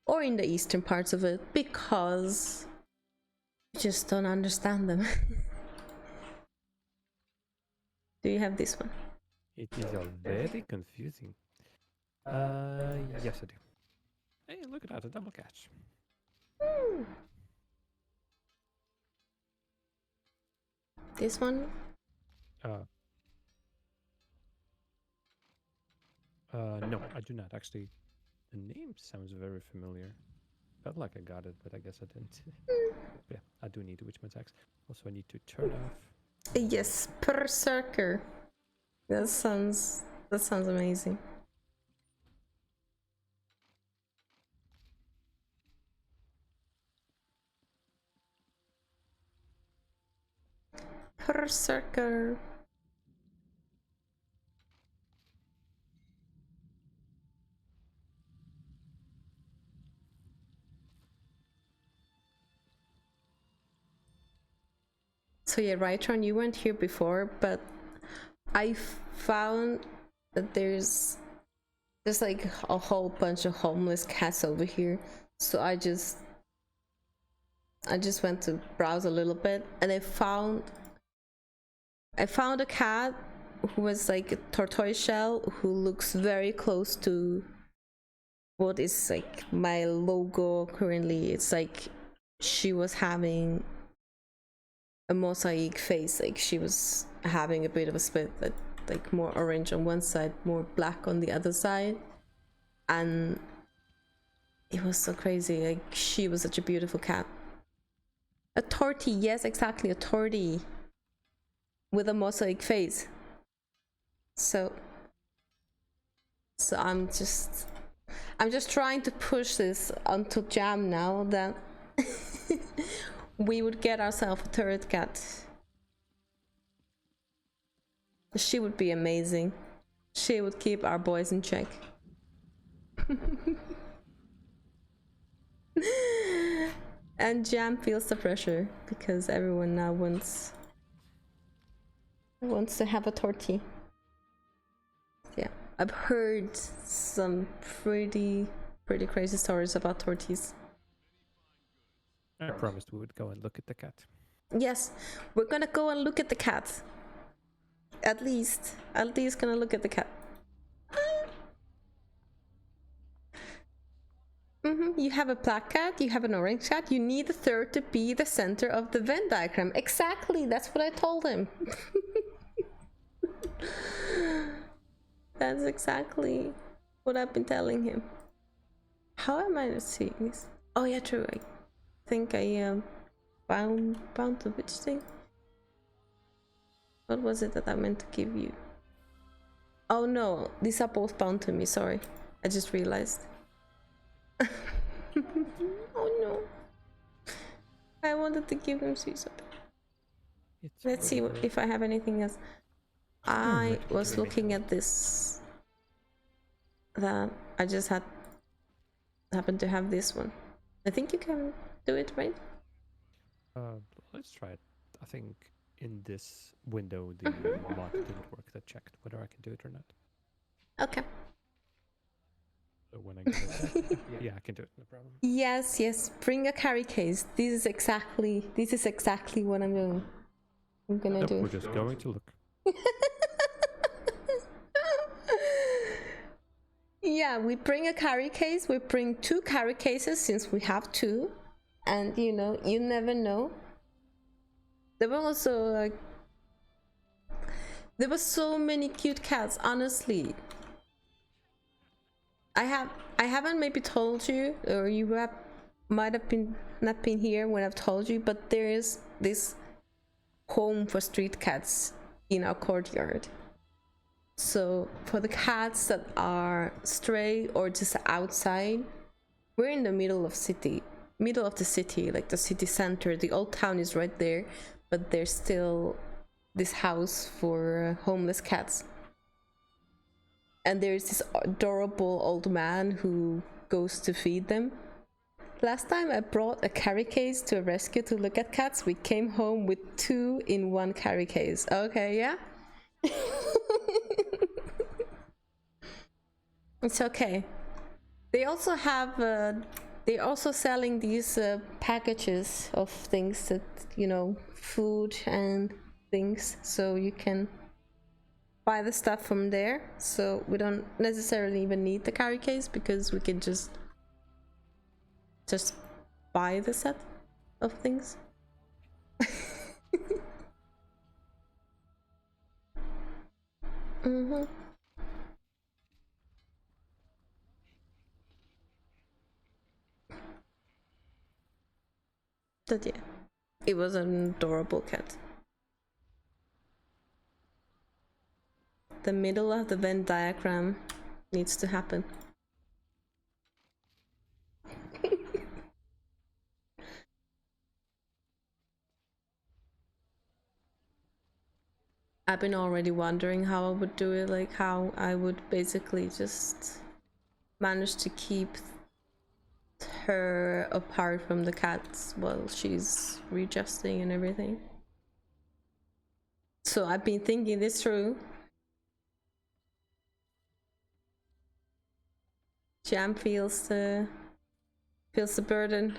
or in the eastern parts of it, because you just don't understand them. Do you have this one? It is all very confusing. Yes, I do. Hey, look at that, a double catch. This one? No, I do not. Actually, the name sounds very familiar. Felt like I got it, but I guess I didn't. Yeah, I do need the Witchman's Axe. Also, I need to turn off. Yes, Berserker. That sounds amazing. Berserker. So yeah, Rytron, you weren't here before, but I found that there's like a whole bunch of homeless cats over here. So I just went to browse a little bit, and I found a cat who was like a tortoise shell, who looks very close to what is like my logo currently. It's like she was having a mosaic face, like she was having a bit of a split, like more orange on one side, more black on the other side, and it was so crazy. Like she was such a beautiful cat. A tortie, yes, exactly, a tortie with a mosaic face. So I'm just trying to push this onto Jam now that we would get ourselves a turret cat. She would be amazing. She would keep our boys in check. And Jam feels the pressure because everyone now wants to have a tortie. Yeah. I've heard some pretty crazy stories about tortoise. I promised we would go and look at the cat. Yes, we're gonna go and look at the cat. At least gonna look at the cat. You have a black cat, you have an orange cat, you need a third to be the center of the Venn diagram. Exactly, that's what I told him. That's exactly what I've been telling him. How am I not seeing this? Oh yeah, true. I think I bound the witch thing. What was it that I meant to give you? Oh no, these are both bound to me, sorry. I just realized. Oh no. I wanted to give them Caesar. Let's see if I have anything else. I was looking at this. That I just happened to have this one. I think you can do it, right? Let's try it. I think in this window the lock didn't work. That checked whether I can do it or not. Okay. So when I get it, yeah, I can do it. No problem. Yes. Bring a carry case. This is exactly what I'm doing. I'm gonna do. We're just going to look. Yeah, we bring a carry case. We bring 2 carry cases since we have 2, and you know, you never know. There were also like, there were so many cute cats. Honestly, I haven't maybe told you, or you might have not been here when I've told you, but there is this home for street cats in our courtyard. So for the cats that are stray or just outside, we're in the middle of the city, like the city center. The old town is right there, but there's still this house for homeless cats. And there's this adorable old man who goes to feed them. Last time I brought a carry case to a rescue to look at cats, we came home with 2 in 1 carry case. Okay, yeah? It's okay. They also have they're also selling these packages of things that, you know, food and things, so you can buy the stuff from there. So we don't necessarily even need the carry case because we can just buy the set of things. But yeah, it was an adorable cat. The middle of the Venn diagram needs to happen. I've been already wondering how I would do it, like how I would basically just manage to keep her apart from the cats while she's readjusting and everything. So I've been thinking this through. Jam feels the burden.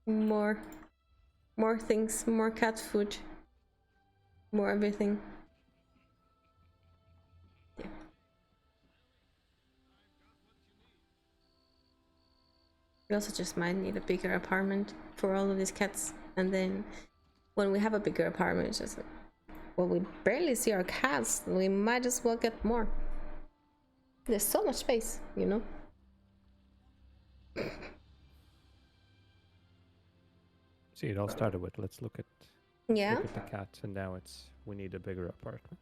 More things, more cat food, more everything. Yeah. We also just might need a bigger apartment for all of these cats, and then when we have a bigger apartment, it's just like, well, we barely see our cats, we might as well get more. There's so much space, you know. See, it all started with let's look at the cat, and now it's we need a bigger apartment.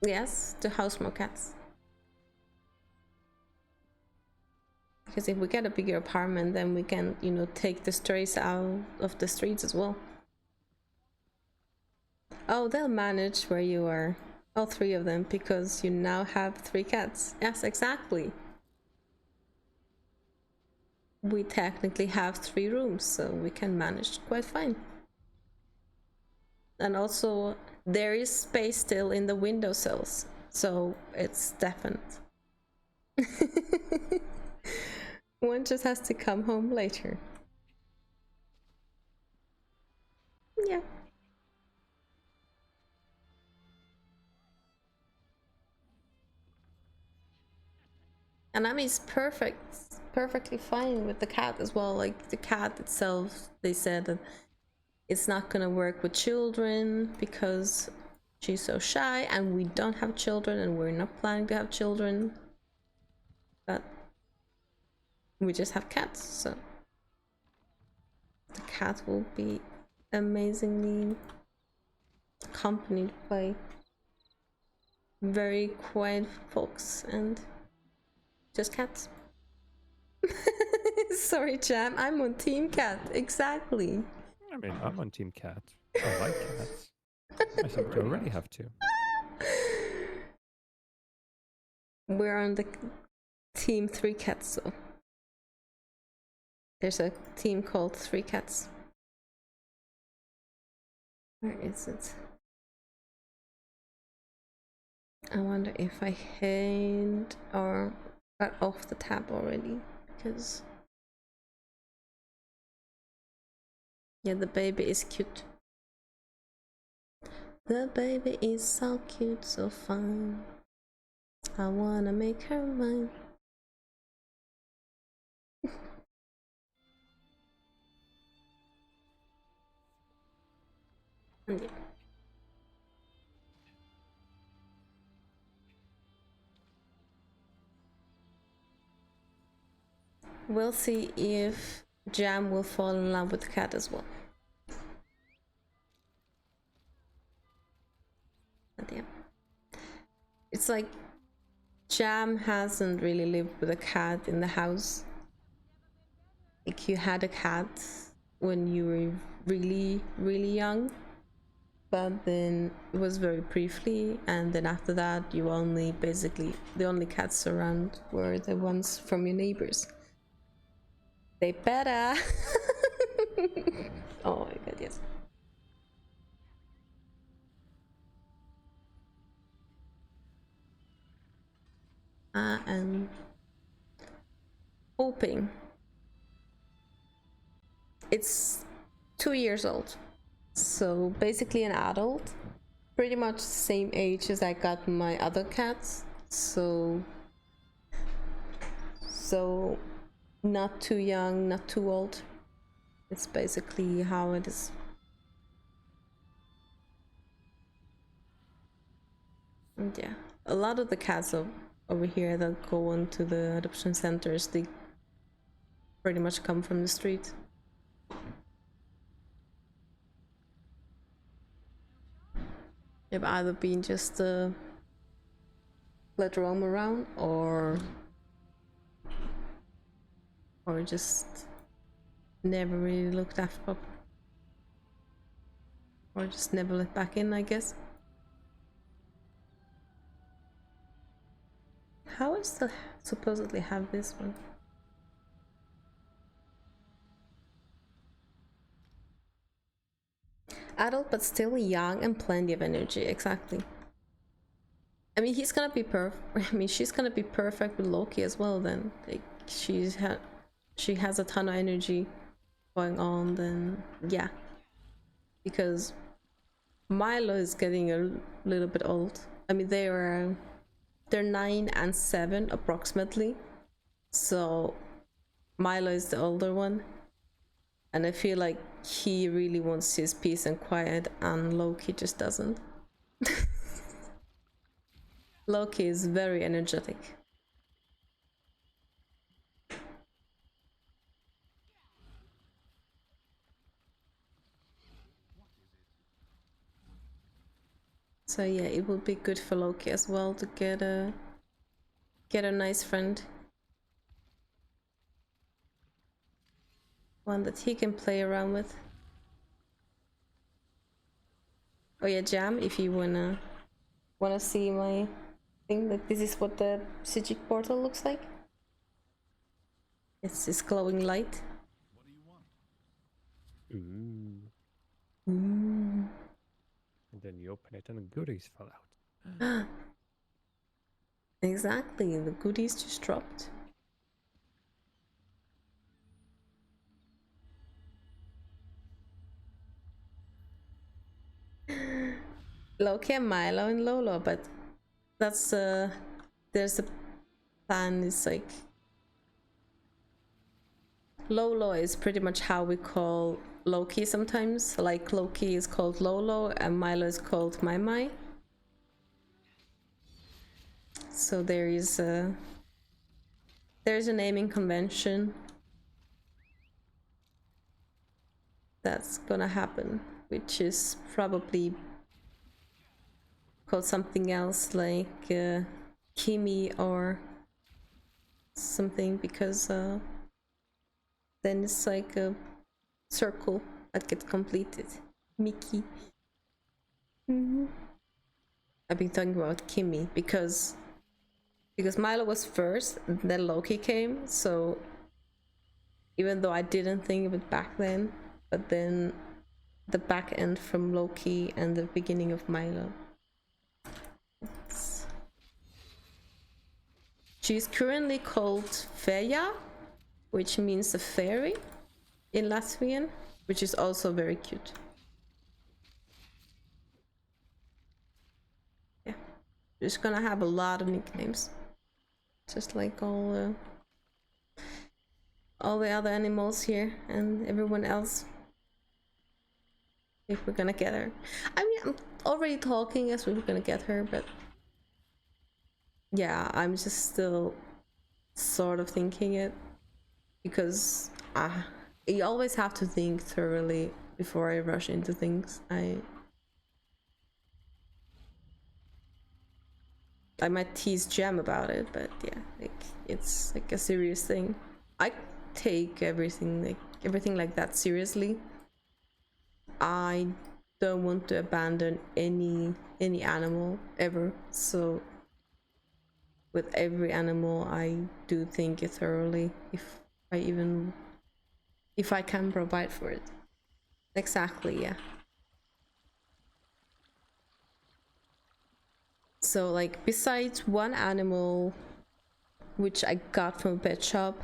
Yes, to house more cats. Because if we get a bigger apartment, then we can, you know, take the strays out of the streets as well. Oh, they'll manage where you are. All 3 of them, because you now have 3 cats. Yes, exactly. We technically have 3 rooms, so we can manage quite fine. And also, there is space still in the windowsills, so it's definite. One just has to come home later. Yeah. And I mean, it's perfectly fine with the cat as well. Like the cat itself, they said that it's not gonna work with children because she's so shy, and we don't have children, and we're not planning to have children. But we just have cats, so the cat will be amazingly accompanied by very quiet folks and just cats. Sorry, Jam, I'm on Team Cat. Exactly. I mean, I'm on Team Cat. I like cats. I seem to already have two. We're on the Team 3 Cats, so there's a team called 3 Cats. Where is it? I wonder if I had or got off the tab already, because yeah, the baby is cute. The baby is so cute, so fine. I wanna make her mine. And yeah. We'll see if Jam will fall in love with the cat as well. But yeah. It's like Jam hasn't really lived with a cat in the house. Like you had a cat when you were really, really young, but then it was very briefly, and then after that you only basically, the only cats around were the ones from your neighbors. They better. Oh my god, yes. I am hoping. It's 2 years old, so basically an adult, pretty much the same age as I got my other cats, so not too young, not too old. It's basically how it is. And yeah, a lot of the cats over here that go into the adoption centers, they pretty much come from the street. They've either been just let roam around, or just never really looked after, or just never let back in, I guess. How I still supposedly have this one? Adult but still young and plenty of energy, exactly. I mean, he's gonna be I mean, she's gonna be perfect with Loki as well then. Like, she has a ton of energy going on, then yeah. Because Milo is getting a little bit old. I mean, they're 9 and 7 approximately. So Milo is the older one. And I feel like he really wants his peace and quiet, and Loki just doesn't. Loki is very energetic. So yeah, it would be good for Loki as well to get a nice friend. One that he can play around with. Oh yeah, Jam, if you wanna see my thing, like this is what the Psychic portal looks like. It's this glowing light. Ooh. Ooh. And then you open it and goodies fall out. Exactly, the goodies just dropped. Loki and Milo and Lolo, but that's there's a plan. It's like Lolo is pretty much how we call Loki sometimes. Like Loki is called Lolo and Milo is called Mai Mai. So there's a naming convention that's gonna happen, which is probably called something else like Kimi or something, because then it's like a circle that gets completed. Mickey. I've been talking about Kimi because Milo was first, then Loki came, so even though I didn't think of it back then, but then the back end from Loki and the beginning of Milo. She's currently called Feja, which means a fairy in Latvian, which is also very cute. Yeah, she's gonna have a lot of nicknames, just like all the other animals here and everyone else. If we're gonna get her. I mean, I'm already talking as we were gonna get her, but yeah, I'm just still sort of thinking it, because you always have to think thoroughly before I rush into things. I might tease Gem about it, but yeah, like it's like a serious thing. I take everything like that seriously. I don't want to abandon any animal ever, so with every animal I do think it thoroughly if I can provide for it. Exactly, yeah. So like, besides one animal which I got from a pet shop,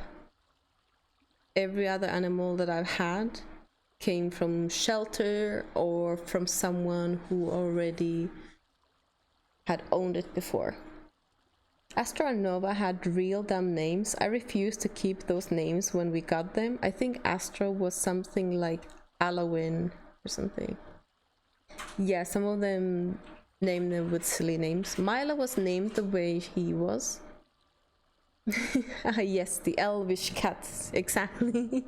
every other animal that I've had came from shelter or from someone who already had owned it before. Astra and Nova had real dumb names. I refused to keep those names when we got them. I think Astra was something like Alawin or something. Yeah, some of them named them with silly names. Milo was named the way he was. Yes, the elvish cat, exactly.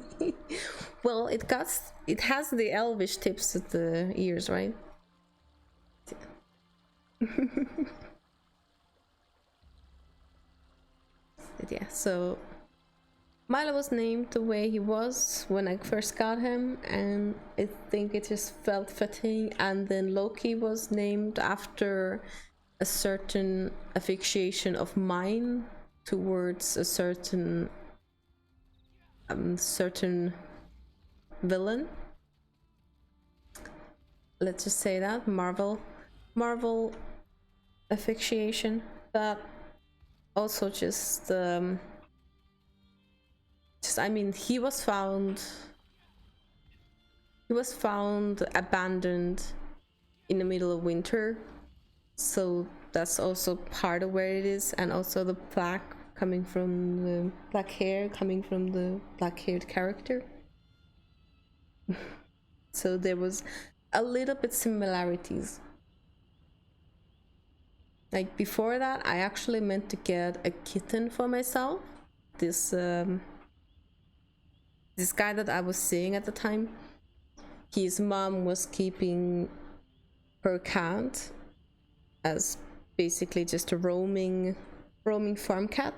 Well, it has the elvish tips at the ears, right? But yeah, so Milo was named the way he was when I first got him, and I think it just felt fitting. And then Loki was named after a certain affixation of mine towards a certain villain. Let's just say that Marvel affixation, but also just I mean, he was found abandoned in the middle of winter, so that's also part of where it is, and also the black coming from the black hair coming from the black-haired character. So there was a little bit similarities. Like before that, I actually meant to get a kitten for myself. This guy that I was seeing at the time, his mom was keeping her cat as basically just a roaming farm cat,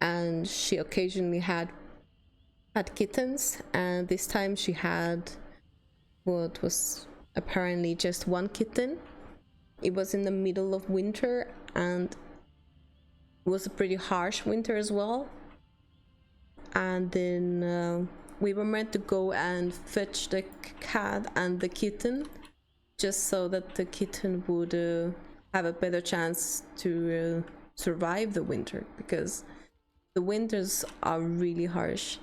and she occasionally had kittens, and this time she had what was apparently just one kitten. It was in the middle of winter, and it was a pretty harsh winter as well. And then we were meant to go and fetch the cat and the kitten, just so that the kitten would have a better chance to survive the winter, because the winters are really harsh.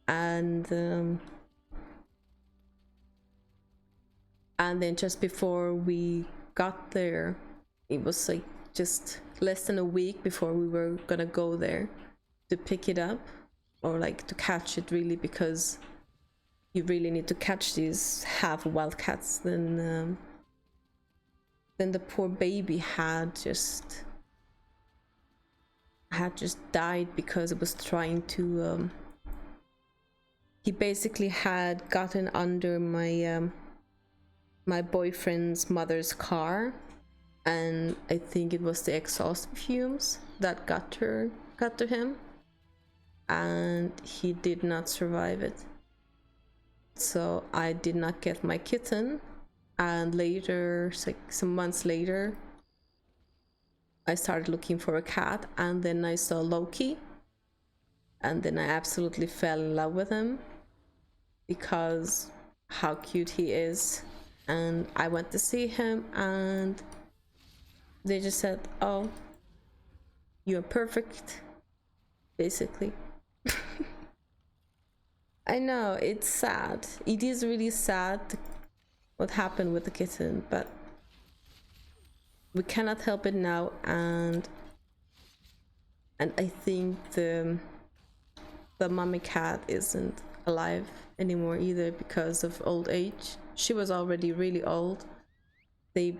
And then just before we got there, it was like just less than a week before we were gonna go there to pick it up, or like to catch it, really, because you really need to catch these half wild cats. Then the poor baby had just died because it was trying to he basically had gotten under my my boyfriend's mother's car, and I think it was the exhaust fumes that got to him, and he did not survive it. So I did not get my kitten, and later, like some months later, I started looking for a cat, and then I saw Loki, and then I absolutely fell in love with him because how cute he is. And I went to see him, and they just said, "Oh, you're perfect," basically. I know, it's sad. It is really sad what happened with the kitten, but we cannot help it now. And I think the mommy cat isn't alive anymore either because of old age. She was already really old. They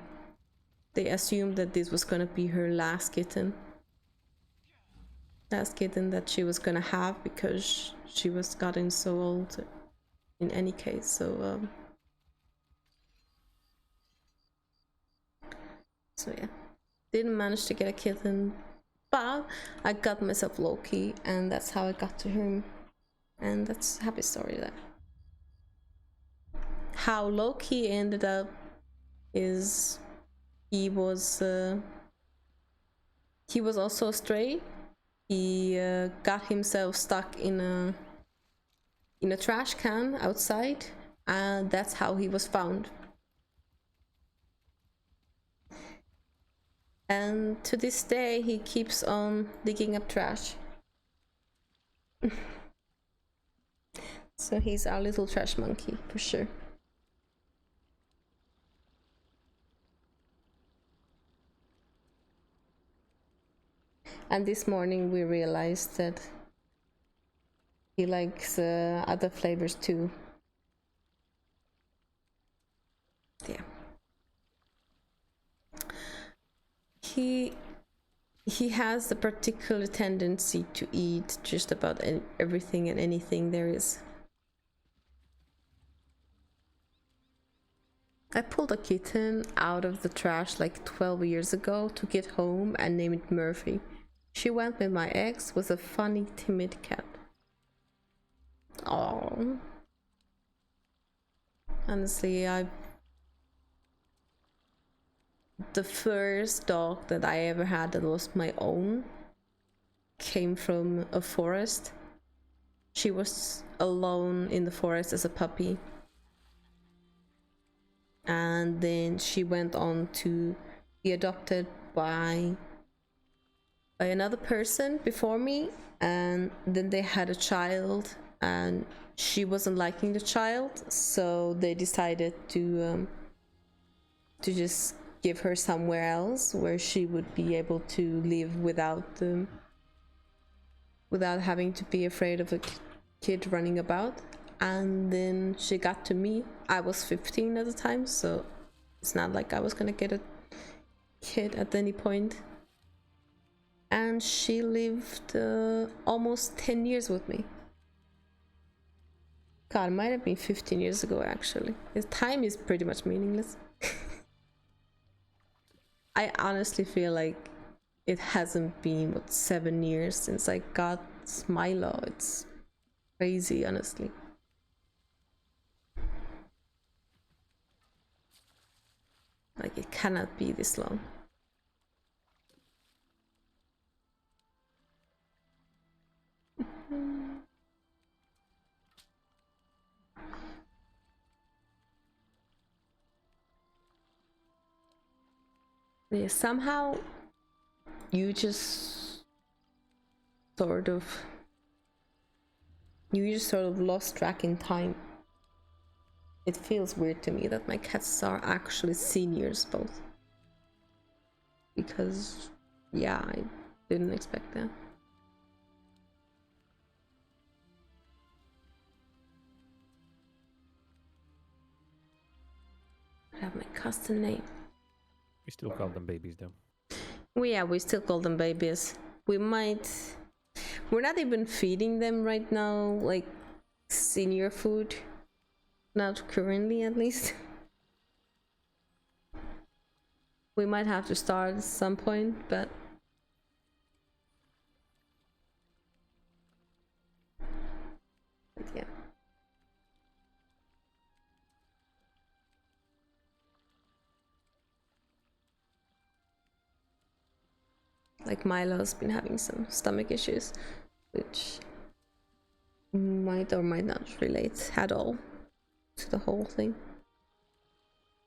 assumed that this was gonna be her last kitten that she was gonna have, because she was gotten so old in any case. So yeah, didn't manage to get a kitten, but I got myself Loki, and that's how I got to him, and that's a happy story there. How Loki ended up is he was also a stray. He got himself stuck in a trash can outside, and that's how he was found. And to this day, he keeps on digging up trash. So he's our little trash monkey, for sure. And this morning we realized that he likes other flavors too. Yeah. He has the particular tendency to eat just about everything and anything there is. I pulled a kitten out of the trash like 12 years ago, took it home and named it Murphy. She went with my ex, was a funny, timid cat. Oh. Honestly, the first dog that I ever had that was my own came from a forest. She was alone in the forest as a puppy. And then she went on to be adopted by another person before me, and then they had a child, and she wasn't liking the child, so they decided to just give her somewhere else where she would be able to live without having to be afraid of a kid running about. And then she got to me. I was 15 at the time, so it's not like I was gonna get a kid at any point. And she lived almost 10 years with me. God, it might have been 15 years ago, actually. His time is pretty much meaningless. I honestly feel like it hasn't been, 7 years since I got Milo. It's crazy, honestly. Like, it cannot be this long. Yeah, somehow you just sort of lost track in time. It feels weird to me that my cats are actually seniors both. Because yeah, I didn't expect that. I have my custom name. We still call them babies, though. Well, yeah, we still call them babies. We're not even feeding them right now, like senior food. Not currently, at least. We might have to start at some point, but yeah. Like Milo's been having some stomach issues, which might or might not relate at all to the whole thing.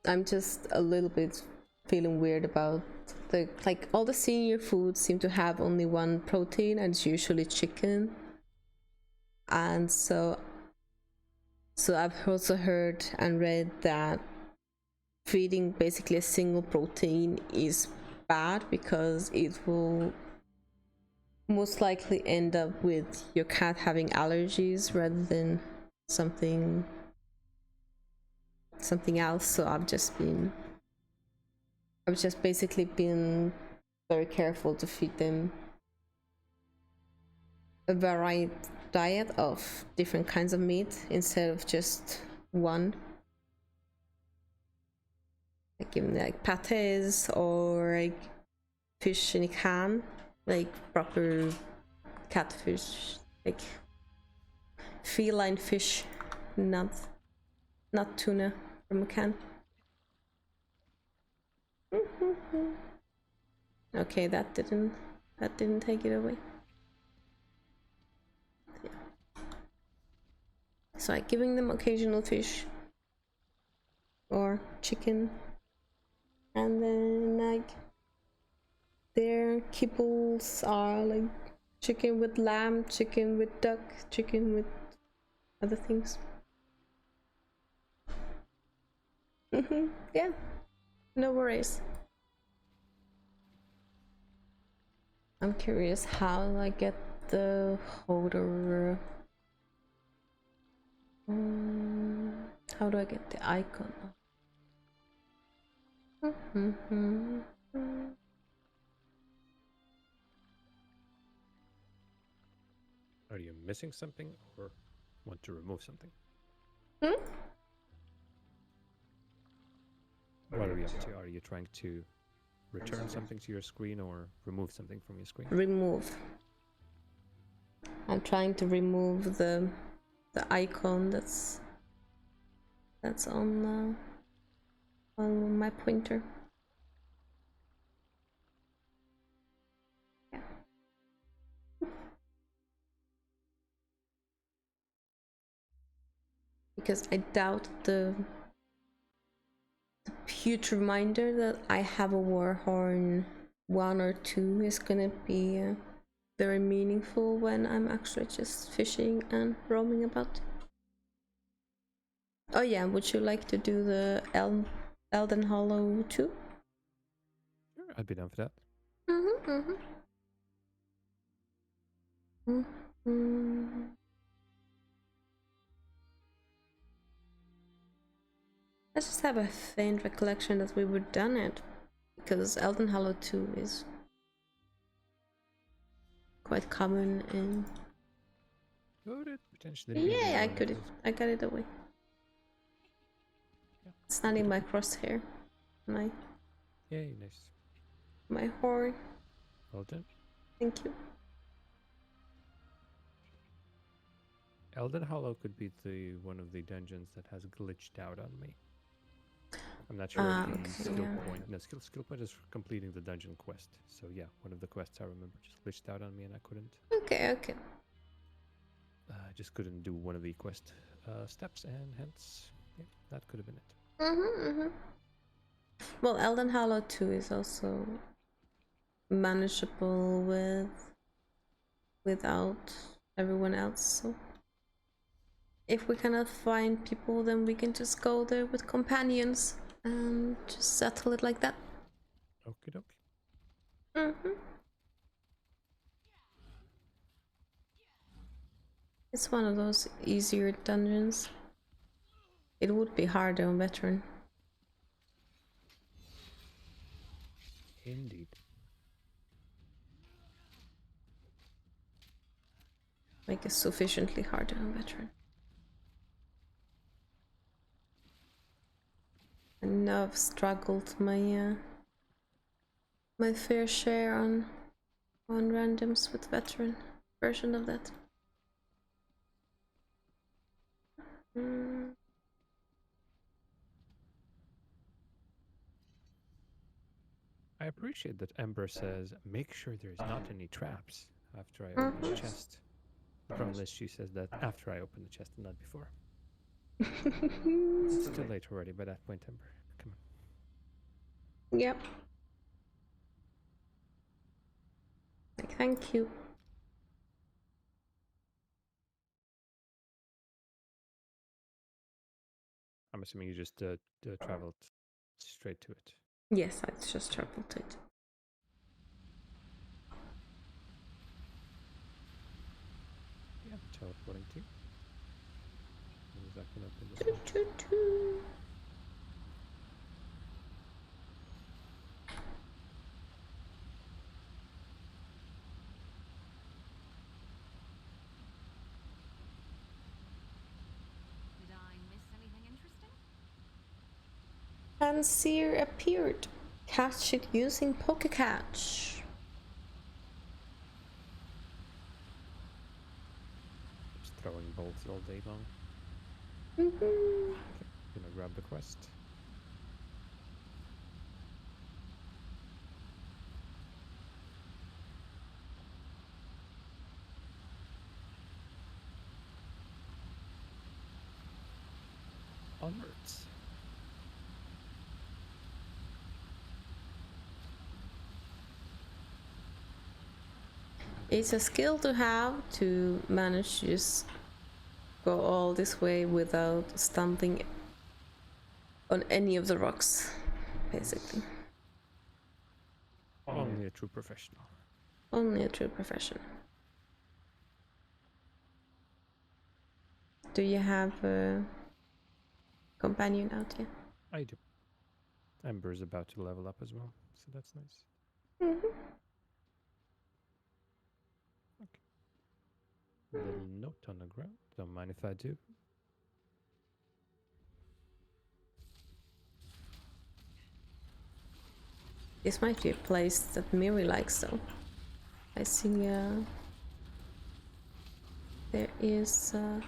I'm just a little bit feeling weird about the, like, all the senior foods seem to have only one protein, and it's usually chicken. And so I've also heard and read that feeding basically a single protein is bad because it will most likely end up with your cat having allergies rather than something else. So I've just basically been very careful to feed them a varied diet of different kinds of meat instead of just one. Like give them like pates or like fish in a can, like proper catfish, like feline fish, not tuna from a can. Okay, that didn't take it away. Yeah. So like giving them occasional fish or chicken, and then like their kibbles are like chicken with lamb, chicken with duck, chicken with other things. Yeah, no worries. I'm curious how I get the holder. How do I get the icon? Are you missing something or want to remove something? What are you up to? Are you trying to return something to your screen or remove something from your screen? Remove. I'm trying to remove the icon that's on my pointer. Yeah. Because I doubt the huge reminder that I have a Warhorn 1 or 2 is gonna be very meaningful when I'm actually just fishing and roaming about. Oh yeah, would you like to do the Elden Hollow 2? Sure, I'd be down for that. I just have a faint recollection that we would done it, because Elden Hollow 2 is quite common in. Could it potentially be? Yeah, I got it away. Yeah. It's not in my crosshair. Yay, nice. My horn. Well done. Thank you. Elden Hollow could be one of the dungeons that has glitched out on me. I'm not sure if the Okay, skill yeah. point. No, skill point is for completing the dungeon quest. So yeah, one of the quests I remember just glitched out on me, and I couldn't. Okay. I just couldn't do one of the quest steps, and hence, yeah, that could have been it. Well, Elden Hollow 2 is also manageable without everyone else. So if we cannot find people, then we can just go there with companions and just settle it like that. Okie dokie. It's one of those easier dungeons. It would be harder on veteran. Indeed. Like it's sufficiently harder on veteran. I know I've struggled my my fair share on randoms with veteran version of that. I appreciate that Ember says, make sure there's not any traps after I open the chest. The problem is she says that after I open the chest and not before. It's too late already by that point, Ember. Come on. Yep. Like, thank you. I'm assuming you just traveled straight to it. Yes, I just traveled to it. Yeah, teleporting to. Is that gonna open this Choo, one? choo, choo. Did I miss anything interesting? Panseer appeared. Catch it using Pokecatch. Just throwing bolts all day long. Gonna grab the quest. Onwards. It's a skill to have to manage to just go all this way without stumbling on any of the rocks, basically. Only a true professional. Only a true professional. Do you have a companion out yet? I do. Ember's about to level up as well, so that's nice. Okay. Little note on the ground. Don't mind if I do. This might be a place that Miri likes, though. I see there is a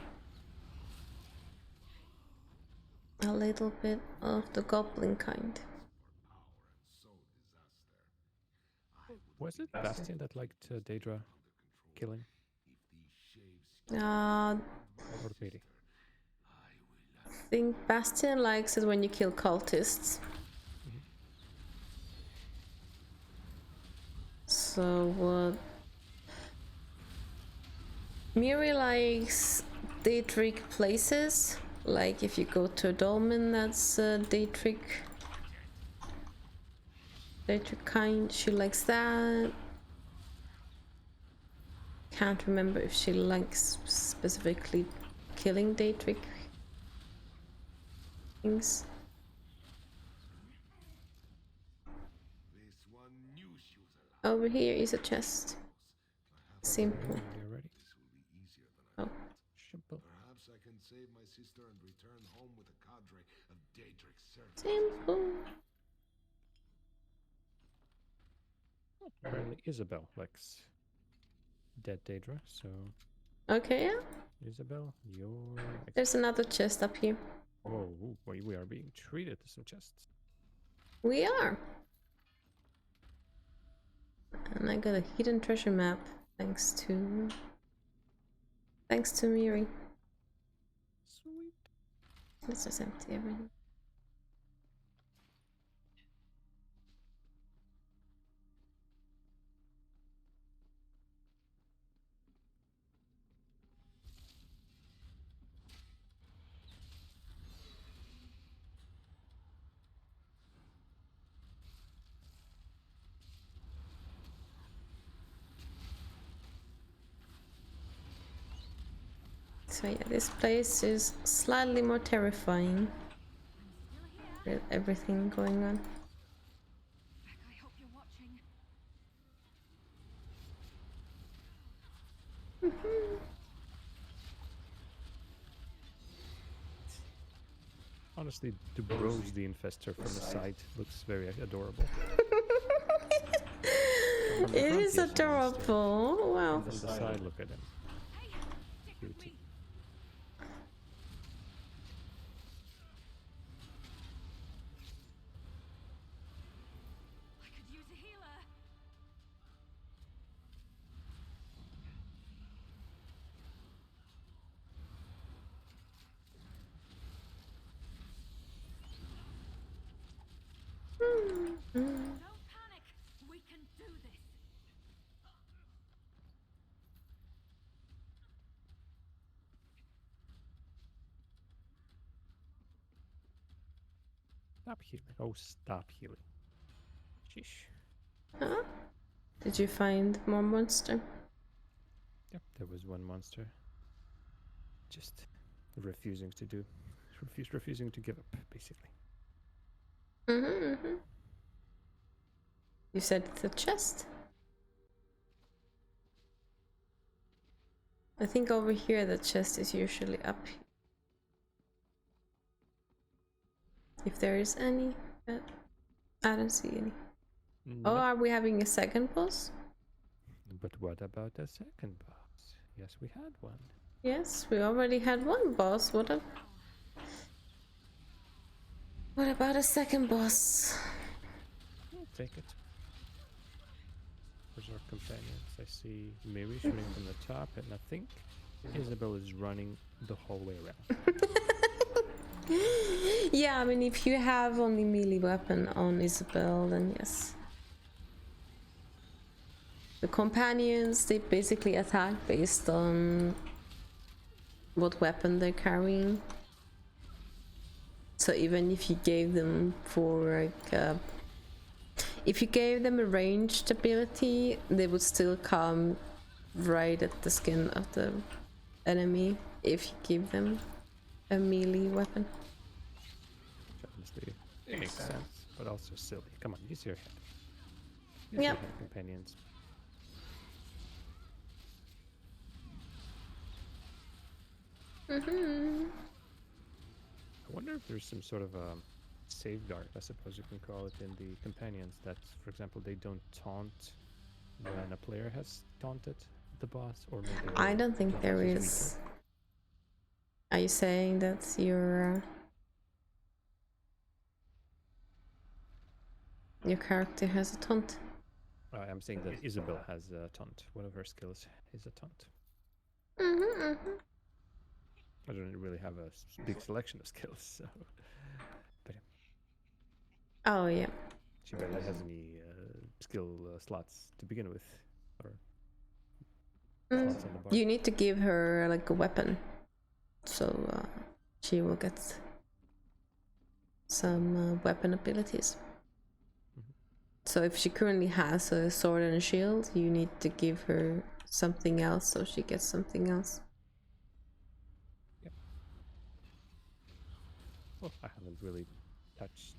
little bit of the goblin kind. Was it Bastion that liked Daedra killing? I Or Piri? think Bastion likes it when you kill cultists. So what? Miri likes Daedric places. Like if you go to a dolmen, that's Daedric kind. She likes that. Can't remember if she likes specifically killing Daedric things. Over here is a chest. Simple. You're ready? Oh. Simple. Perhaps I can save my sister and return home with a cadre of Daedric servants. Simple. Apparently Isabel likes dead Daedra, so Okay, yeah. Isabel, you're next. There's another chest up here. Whoa, we are being treated to some chests. We are. And I got a hidden treasure map thanks to Miri. Sweet. Let's just empty everything. So yeah, this place is slightly more terrifying with everything going on. I hope you're watching. Honestly, to browse the infestor from the side looks very adorable. From the It front, is he has a monster. adorable. Wow. From the side, look at him. Hey, stick with Beauty. me. I could use a healer. Don't panic. We can do this. Stop healing. Oh, stop healing. Sheesh. Huh? Did you find more monster? Yep, there was one monster. Just refusing to do. Refusing to give up, basically. You said it's a chest? I think over here the chest is usually up. If there is any, but I don't see any. Oh, Nope. are we having a second boss? But what about the second boss? Yes, we had one. Yes, we already had one boss. What about a second boss? We'll take it. Where's our companions? I see Miri shooting from the top, and I think Isabel is running the whole way around. Yeah, I mean, if you have only melee weapon on Isabel, then yes. The companions, they basically attack based on what weapon they're carrying. So even if you gave them if you gave them a ranged ability, they would still come right at the skin of the enemy if you give them a melee weapon. Which honestly makes sense, but also silly. Come on, use your head. Use Yep. your head, companions. I wonder if there's some sort of safeguard, I suppose you can call it, in the companions that, for example, they don't taunt when a player has taunted the boss, or maybe I don't think the there boss is. weaker. Are you saying that your character has a taunt? I'm saying that Isabel has a taunt. One of her skills is a taunt. I don't really have a big selection of skills, so. But yeah, Oh yeah. she barely has any skill slots to begin with, or slots on the bar. You need to give her like a weapon, so she will get some weapon abilities. So if she currently has a sword and a shield, you need to give her something else so she gets something else. Yep. Well, I haven't really touched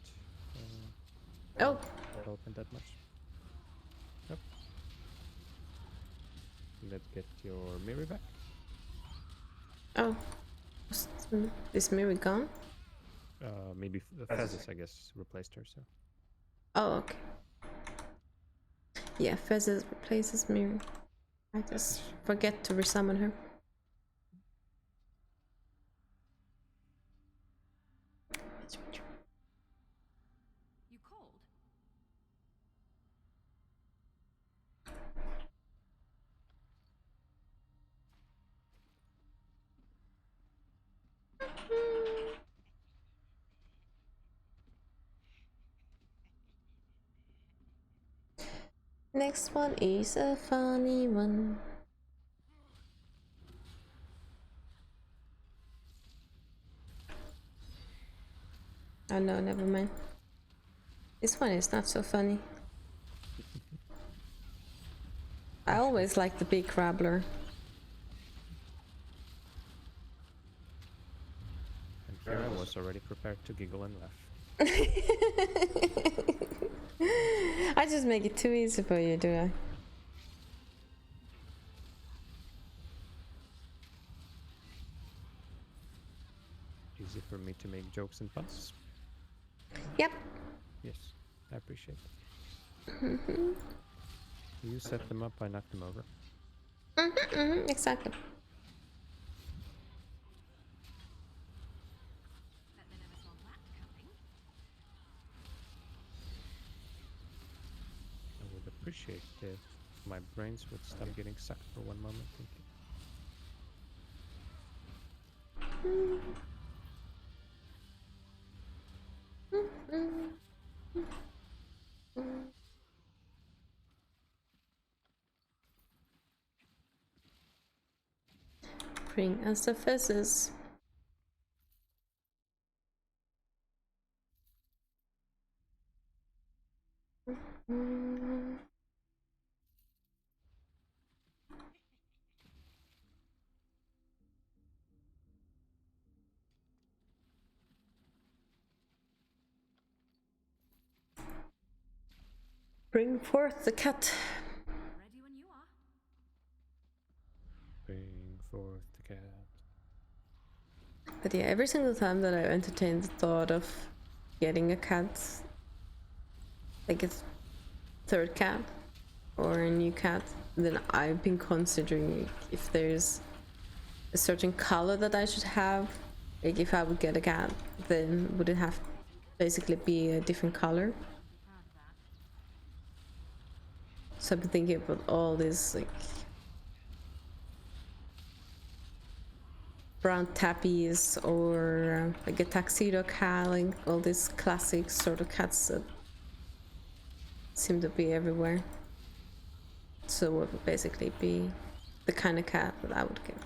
Oh, development that much. Yep. Let's get your mirror back. oh, is Miri gone? Maybe Fezes, I guess, replaced her, so. Oh, okay. Yeah, Fezes replaces Miri. I just forget to resummon her. You called? Next one is a funny one. Oh no, never mind. This one is not so funny. I always like the big crabbler. was already prepared to giggle and laugh. I just make it too easy for you, do I? Easy for me to make jokes and puns. Yep. Yes, I appreciate it. You set them up, I knock them over. Exactly. Bet they never saw that coming. I would appreciate if my brains would stop getting sucked for one moment. Thank you. Bring us the fizzes. Bring forth the cat. Ready when you are. Bring forth the cat. But yeah, every single time that I've entertained the thought of getting a cat, like a third cat or a new cat, then I've been considering if there's a certain color that I should have. Like if I would get a cat, then would it have basically be a different color? Proud of that. So I've been thinking about all this like brown tappies or like a tuxedo cat, like all these classic sort of cats that seem to be everywhere. So what would basically be the kind of cat that I would get.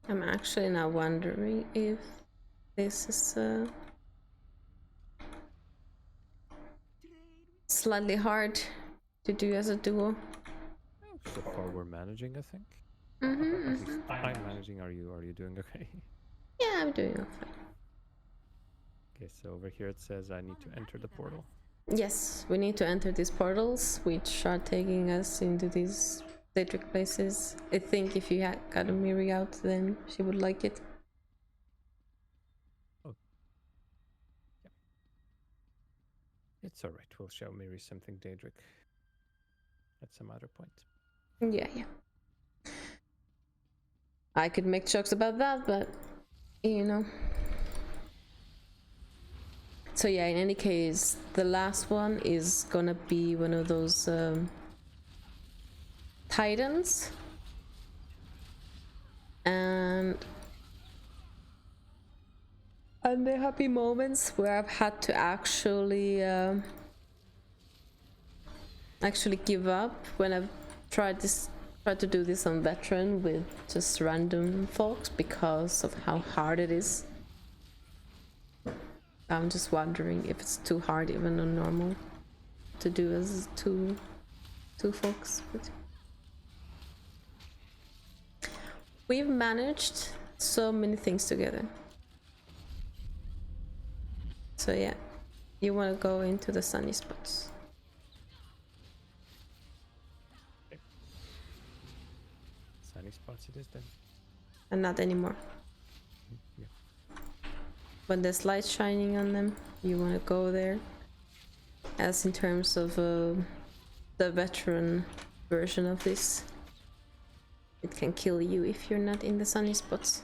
I'm actually now wondering if this is slightly hard to do as a duo. So far we're managing, I think. At least I'm managing. Are you doing okay? Yeah, I'm doing okay. Okay, so over here it says I need to enter the portal. Yes, we need to enter these portals, which are taking us into these Daedric places. I think if you had got a Miri out, then she would like it. It's alright, we'll show Miri something Daedric at some other point. Yeah. I could make jokes about that, but you know. So yeah, in any case, the last one is gonna be one of those titans. And there have been moments where I've had to actually give up when I've tried to do this on veteran with just random folks because of how hard it is. I'm just wondering if it's too hard even on normal to do as two folks. But we've managed so many things together. So yeah, you want to go into the sunny spots. Sunny spots it is then. And not anymore. Yeah. When there's light shining on them, you want to go there. As in terms of the veteran version of this, it can kill you if you're not in the sunny spots.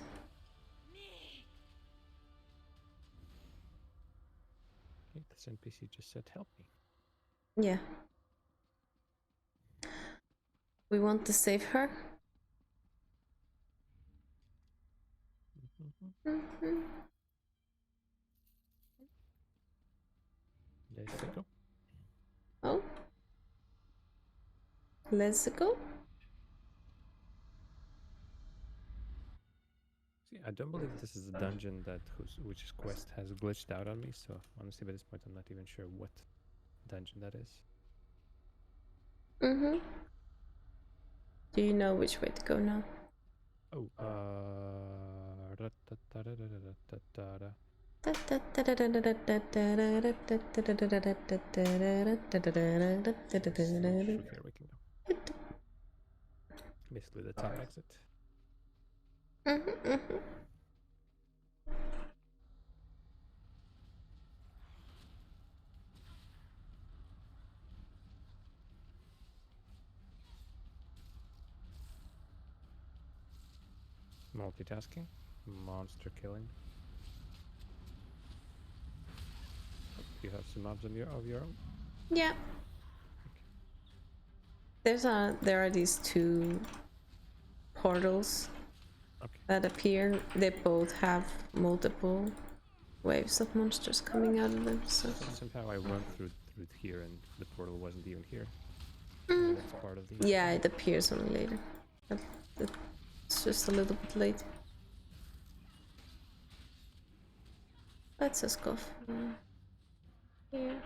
Okay, this NPC just said help me. Yeah. We want to save her. Let's go. Let's go. See, I don't believe this is a dungeon that which quest has glitched out on me. So honestly, by this point, I'm not even sure what dungeon that is. Mm-hmm. Do you know which way to go now? Oh, through here we can go. Basically the top exit. Multitasking, monster killing. You have some mobs of your own. Yeah. There are these two portals that appear. They both have multiple waves of monsters coming out of them. So Somehow I went through here and the portal wasn't even here. That's part of the. yeah, it appears only later. But it's just a little bit late. Let's just go from here.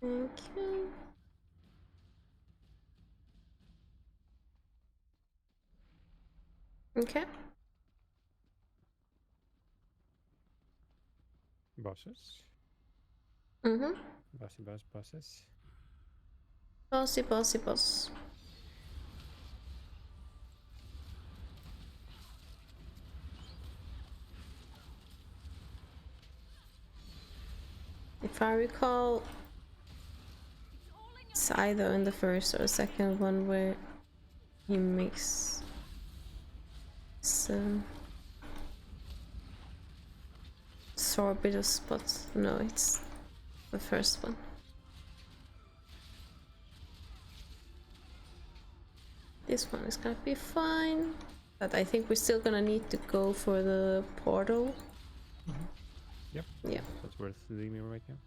Thank you. Okay. Bosses. Mm-hmm. Bosses. Boss. If I recall, it's either in the first or second one where he makes some sorbitus, but no, it's the first one. This one is gonna be fine, but I think we're still gonna need to go for the portal. Yep. Yeah. That's worth leaving me right now.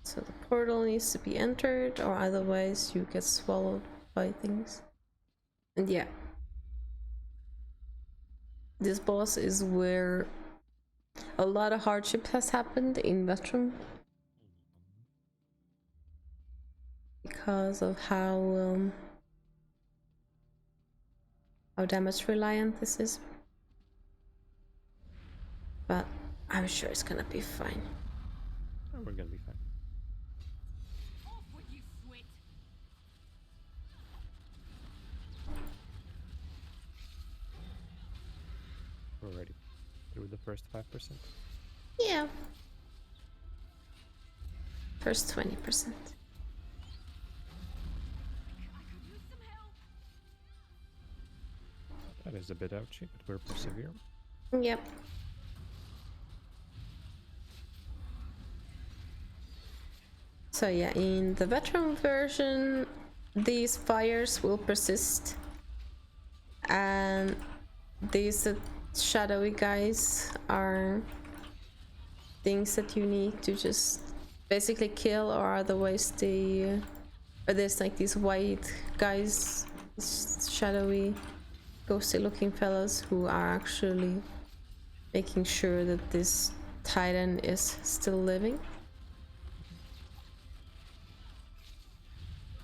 So the portal needs to be entered, or otherwise you get swallowed by things. And yeah, this boss is where a lot of hardship has happened in Vetrum because of how damage reliant this is. But I'm sure it's gonna be fine. Oh, we're gonna be fine. Off with you, swit! We're already through the first 5%. Yeah. First 20%. I could use some help. That is a bit ouchy, but we're persevering. Yep. So yeah, in the veteran version, these fires will persist, and these shadowy guys are things that you need to just basically kill, or otherwise they, or there's like these white guys, these shadowy, ghosty looking fellas who are actually making sure that this titan is still living.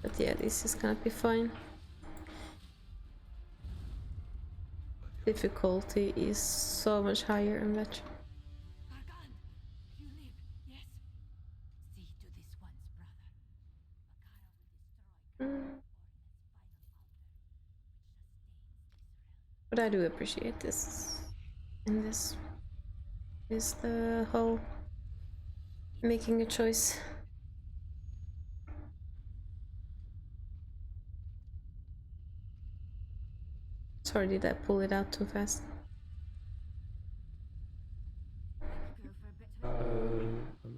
But yeah, this is gonna be fine. Difficulty is so much higher in that. Argan, you live, yes? See to this once, brother. Bakara will destroy But I do appreciate this. And this is the whole making a choice. Sorry, did I pull it out too fast?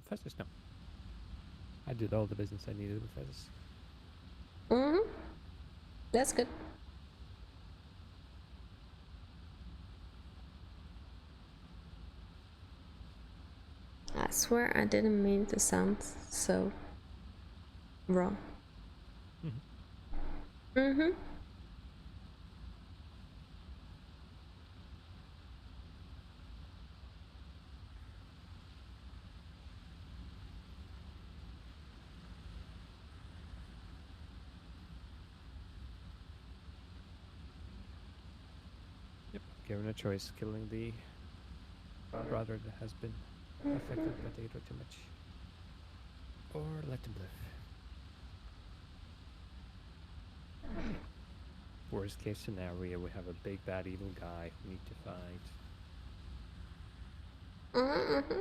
Festus, no. I did all the business I needed with Festus. Mm-hmm. That's good. swear I didn't mean to sound so wrong. Mm-hmm. Yep. Given a choice, killing the brother that has been affected by Daedra too much, or let him live. Worst case scenario, we have a big bad evil guy we need to fight. Mm-hmm.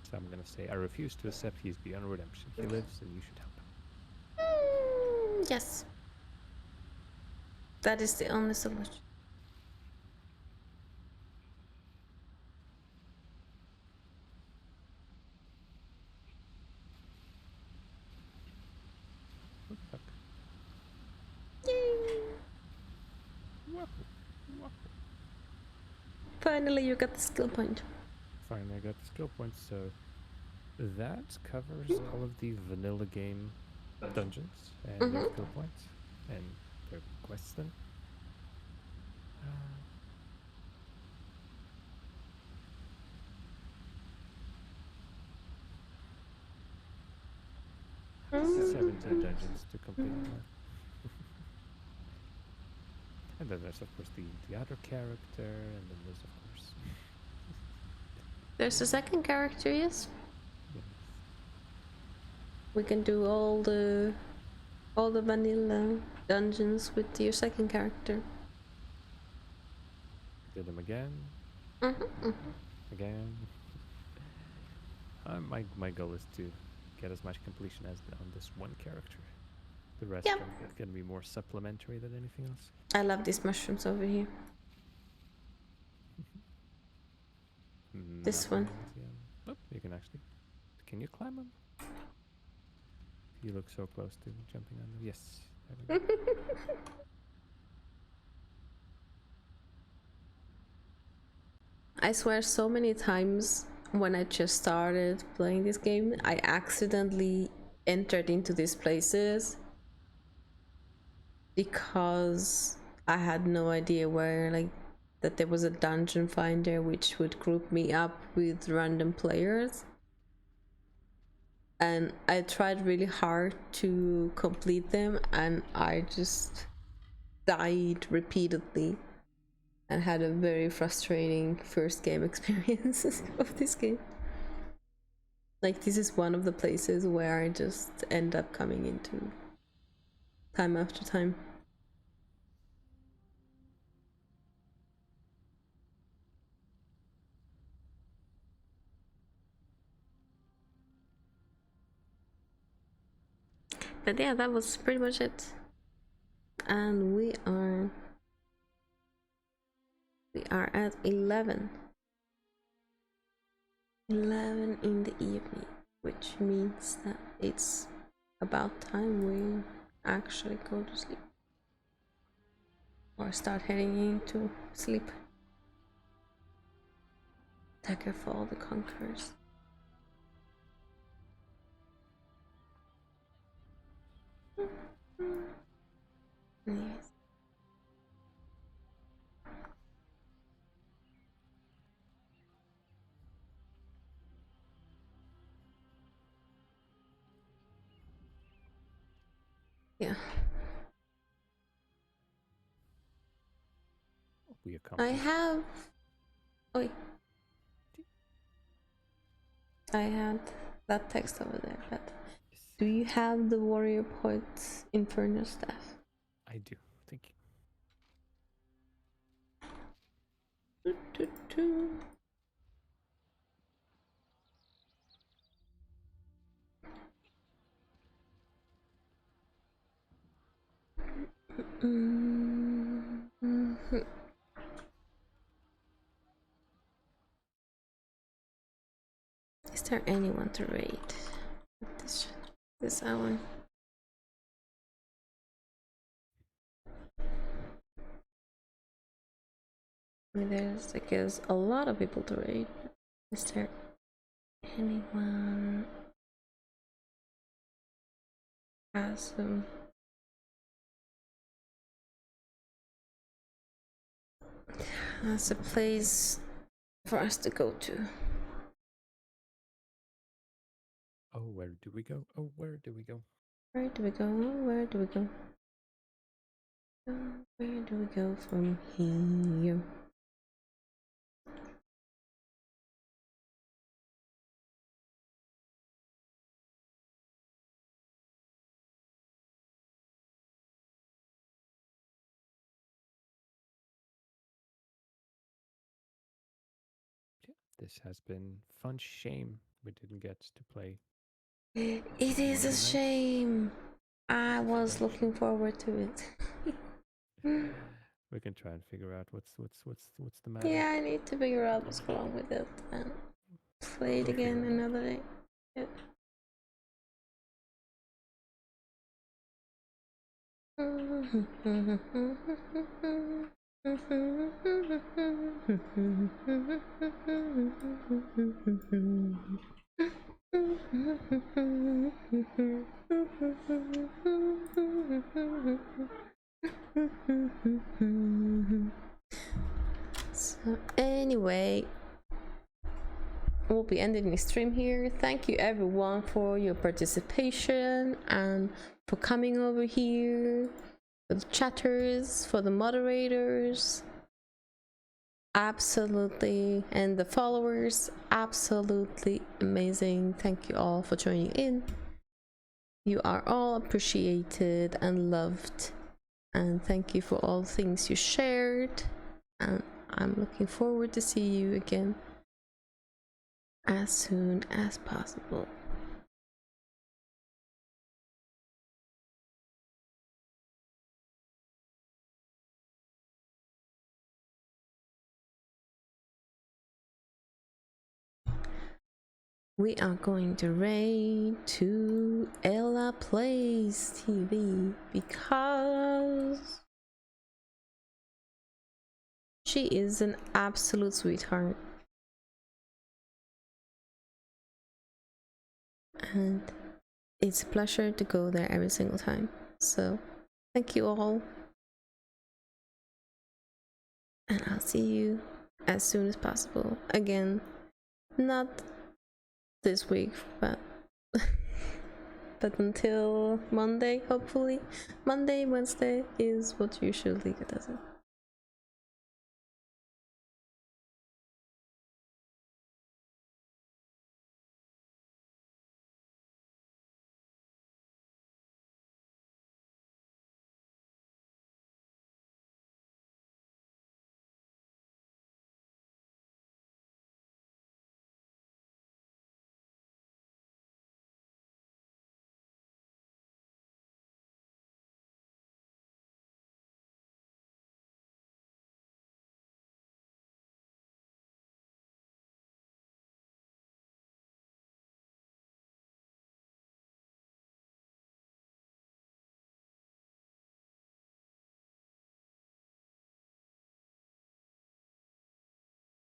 So I'm gonna say I refuse to accept he's beyond redemption. He lives and you should help him. Yes. That is the only solution. What the fuck? Whoa. Whoa. Finally, you got the skill point. Finally, I got the skill points, so that covers all of the vanilla game dungeons and their skill points and their quests then. Uh, 17 dungeons to complete now. And then there's of course the other character, and then there's of course There's a second character, yes. yes. We can do all the vanilla dungeons with your second character. Did them again. Again. My goal is to get as much completion as on this one character. The rest can be more supplementary than anything else. I love these mushrooms over here. This one. Oh, you can actually. Can you climb them? You look so close to jumping on them. Yes. There we go. I swear so many times when I just started playing this game, I accidentally entered into these places because I had no idea where, like, that there was a dungeon finder which would group me up with random players. And I tried really hard to complete them and I just died repeatedly and had a very frustrating first game experience of this game. Like, this is one of the places where I just end up coming into time after time. But yeah, that was pretty much it. And we are at 11 in the evening, which means that it's about time we actually go to sleep or start heading into sleep. Daggerfall the Conquerors. Anyways. Yeah. We accomplished. I have. Oi. I had that text over there, but Yes, do you have the Warrior Poet's Inferno staff? I do. Thank Do-do-do. Mm-hmm. Is there anyone to raid at this hour? I mean, there's, I guess, a lot of people to raid. Is there anyone has a place for us to go to. Oh, where do we go? Oh, where do we go? Where do we go? Where do we go? Where do we go from here? Yeah, this has been fun. Shame we didn't get to play. It is a Monday night. shame. I was looking forward to it. We can try and figure out what's the matter. Yeah, I need to figure out what's going on with it and play it We'll again figure it out. another day. Yeah. So anyway, we'll be ending the stream here. Thank you everyone for your participation and for coming over here, for the chatters, for the moderators, absolutely, and the followers, absolutely amazing. Thank you all for joining in. You are all appreciated and loved, and thank you for all the things you shared, and I'm looking forward to see you again as soon as possible. We are going to raid to Ella Plays TV because she is an absolute sweetheart. And it's a pleasure to go there every single time. So thank you all. And I'll see you as soon as possible. Again, not this week, but but until Monday, hopefully. Monday, Wednesday is what usually does it.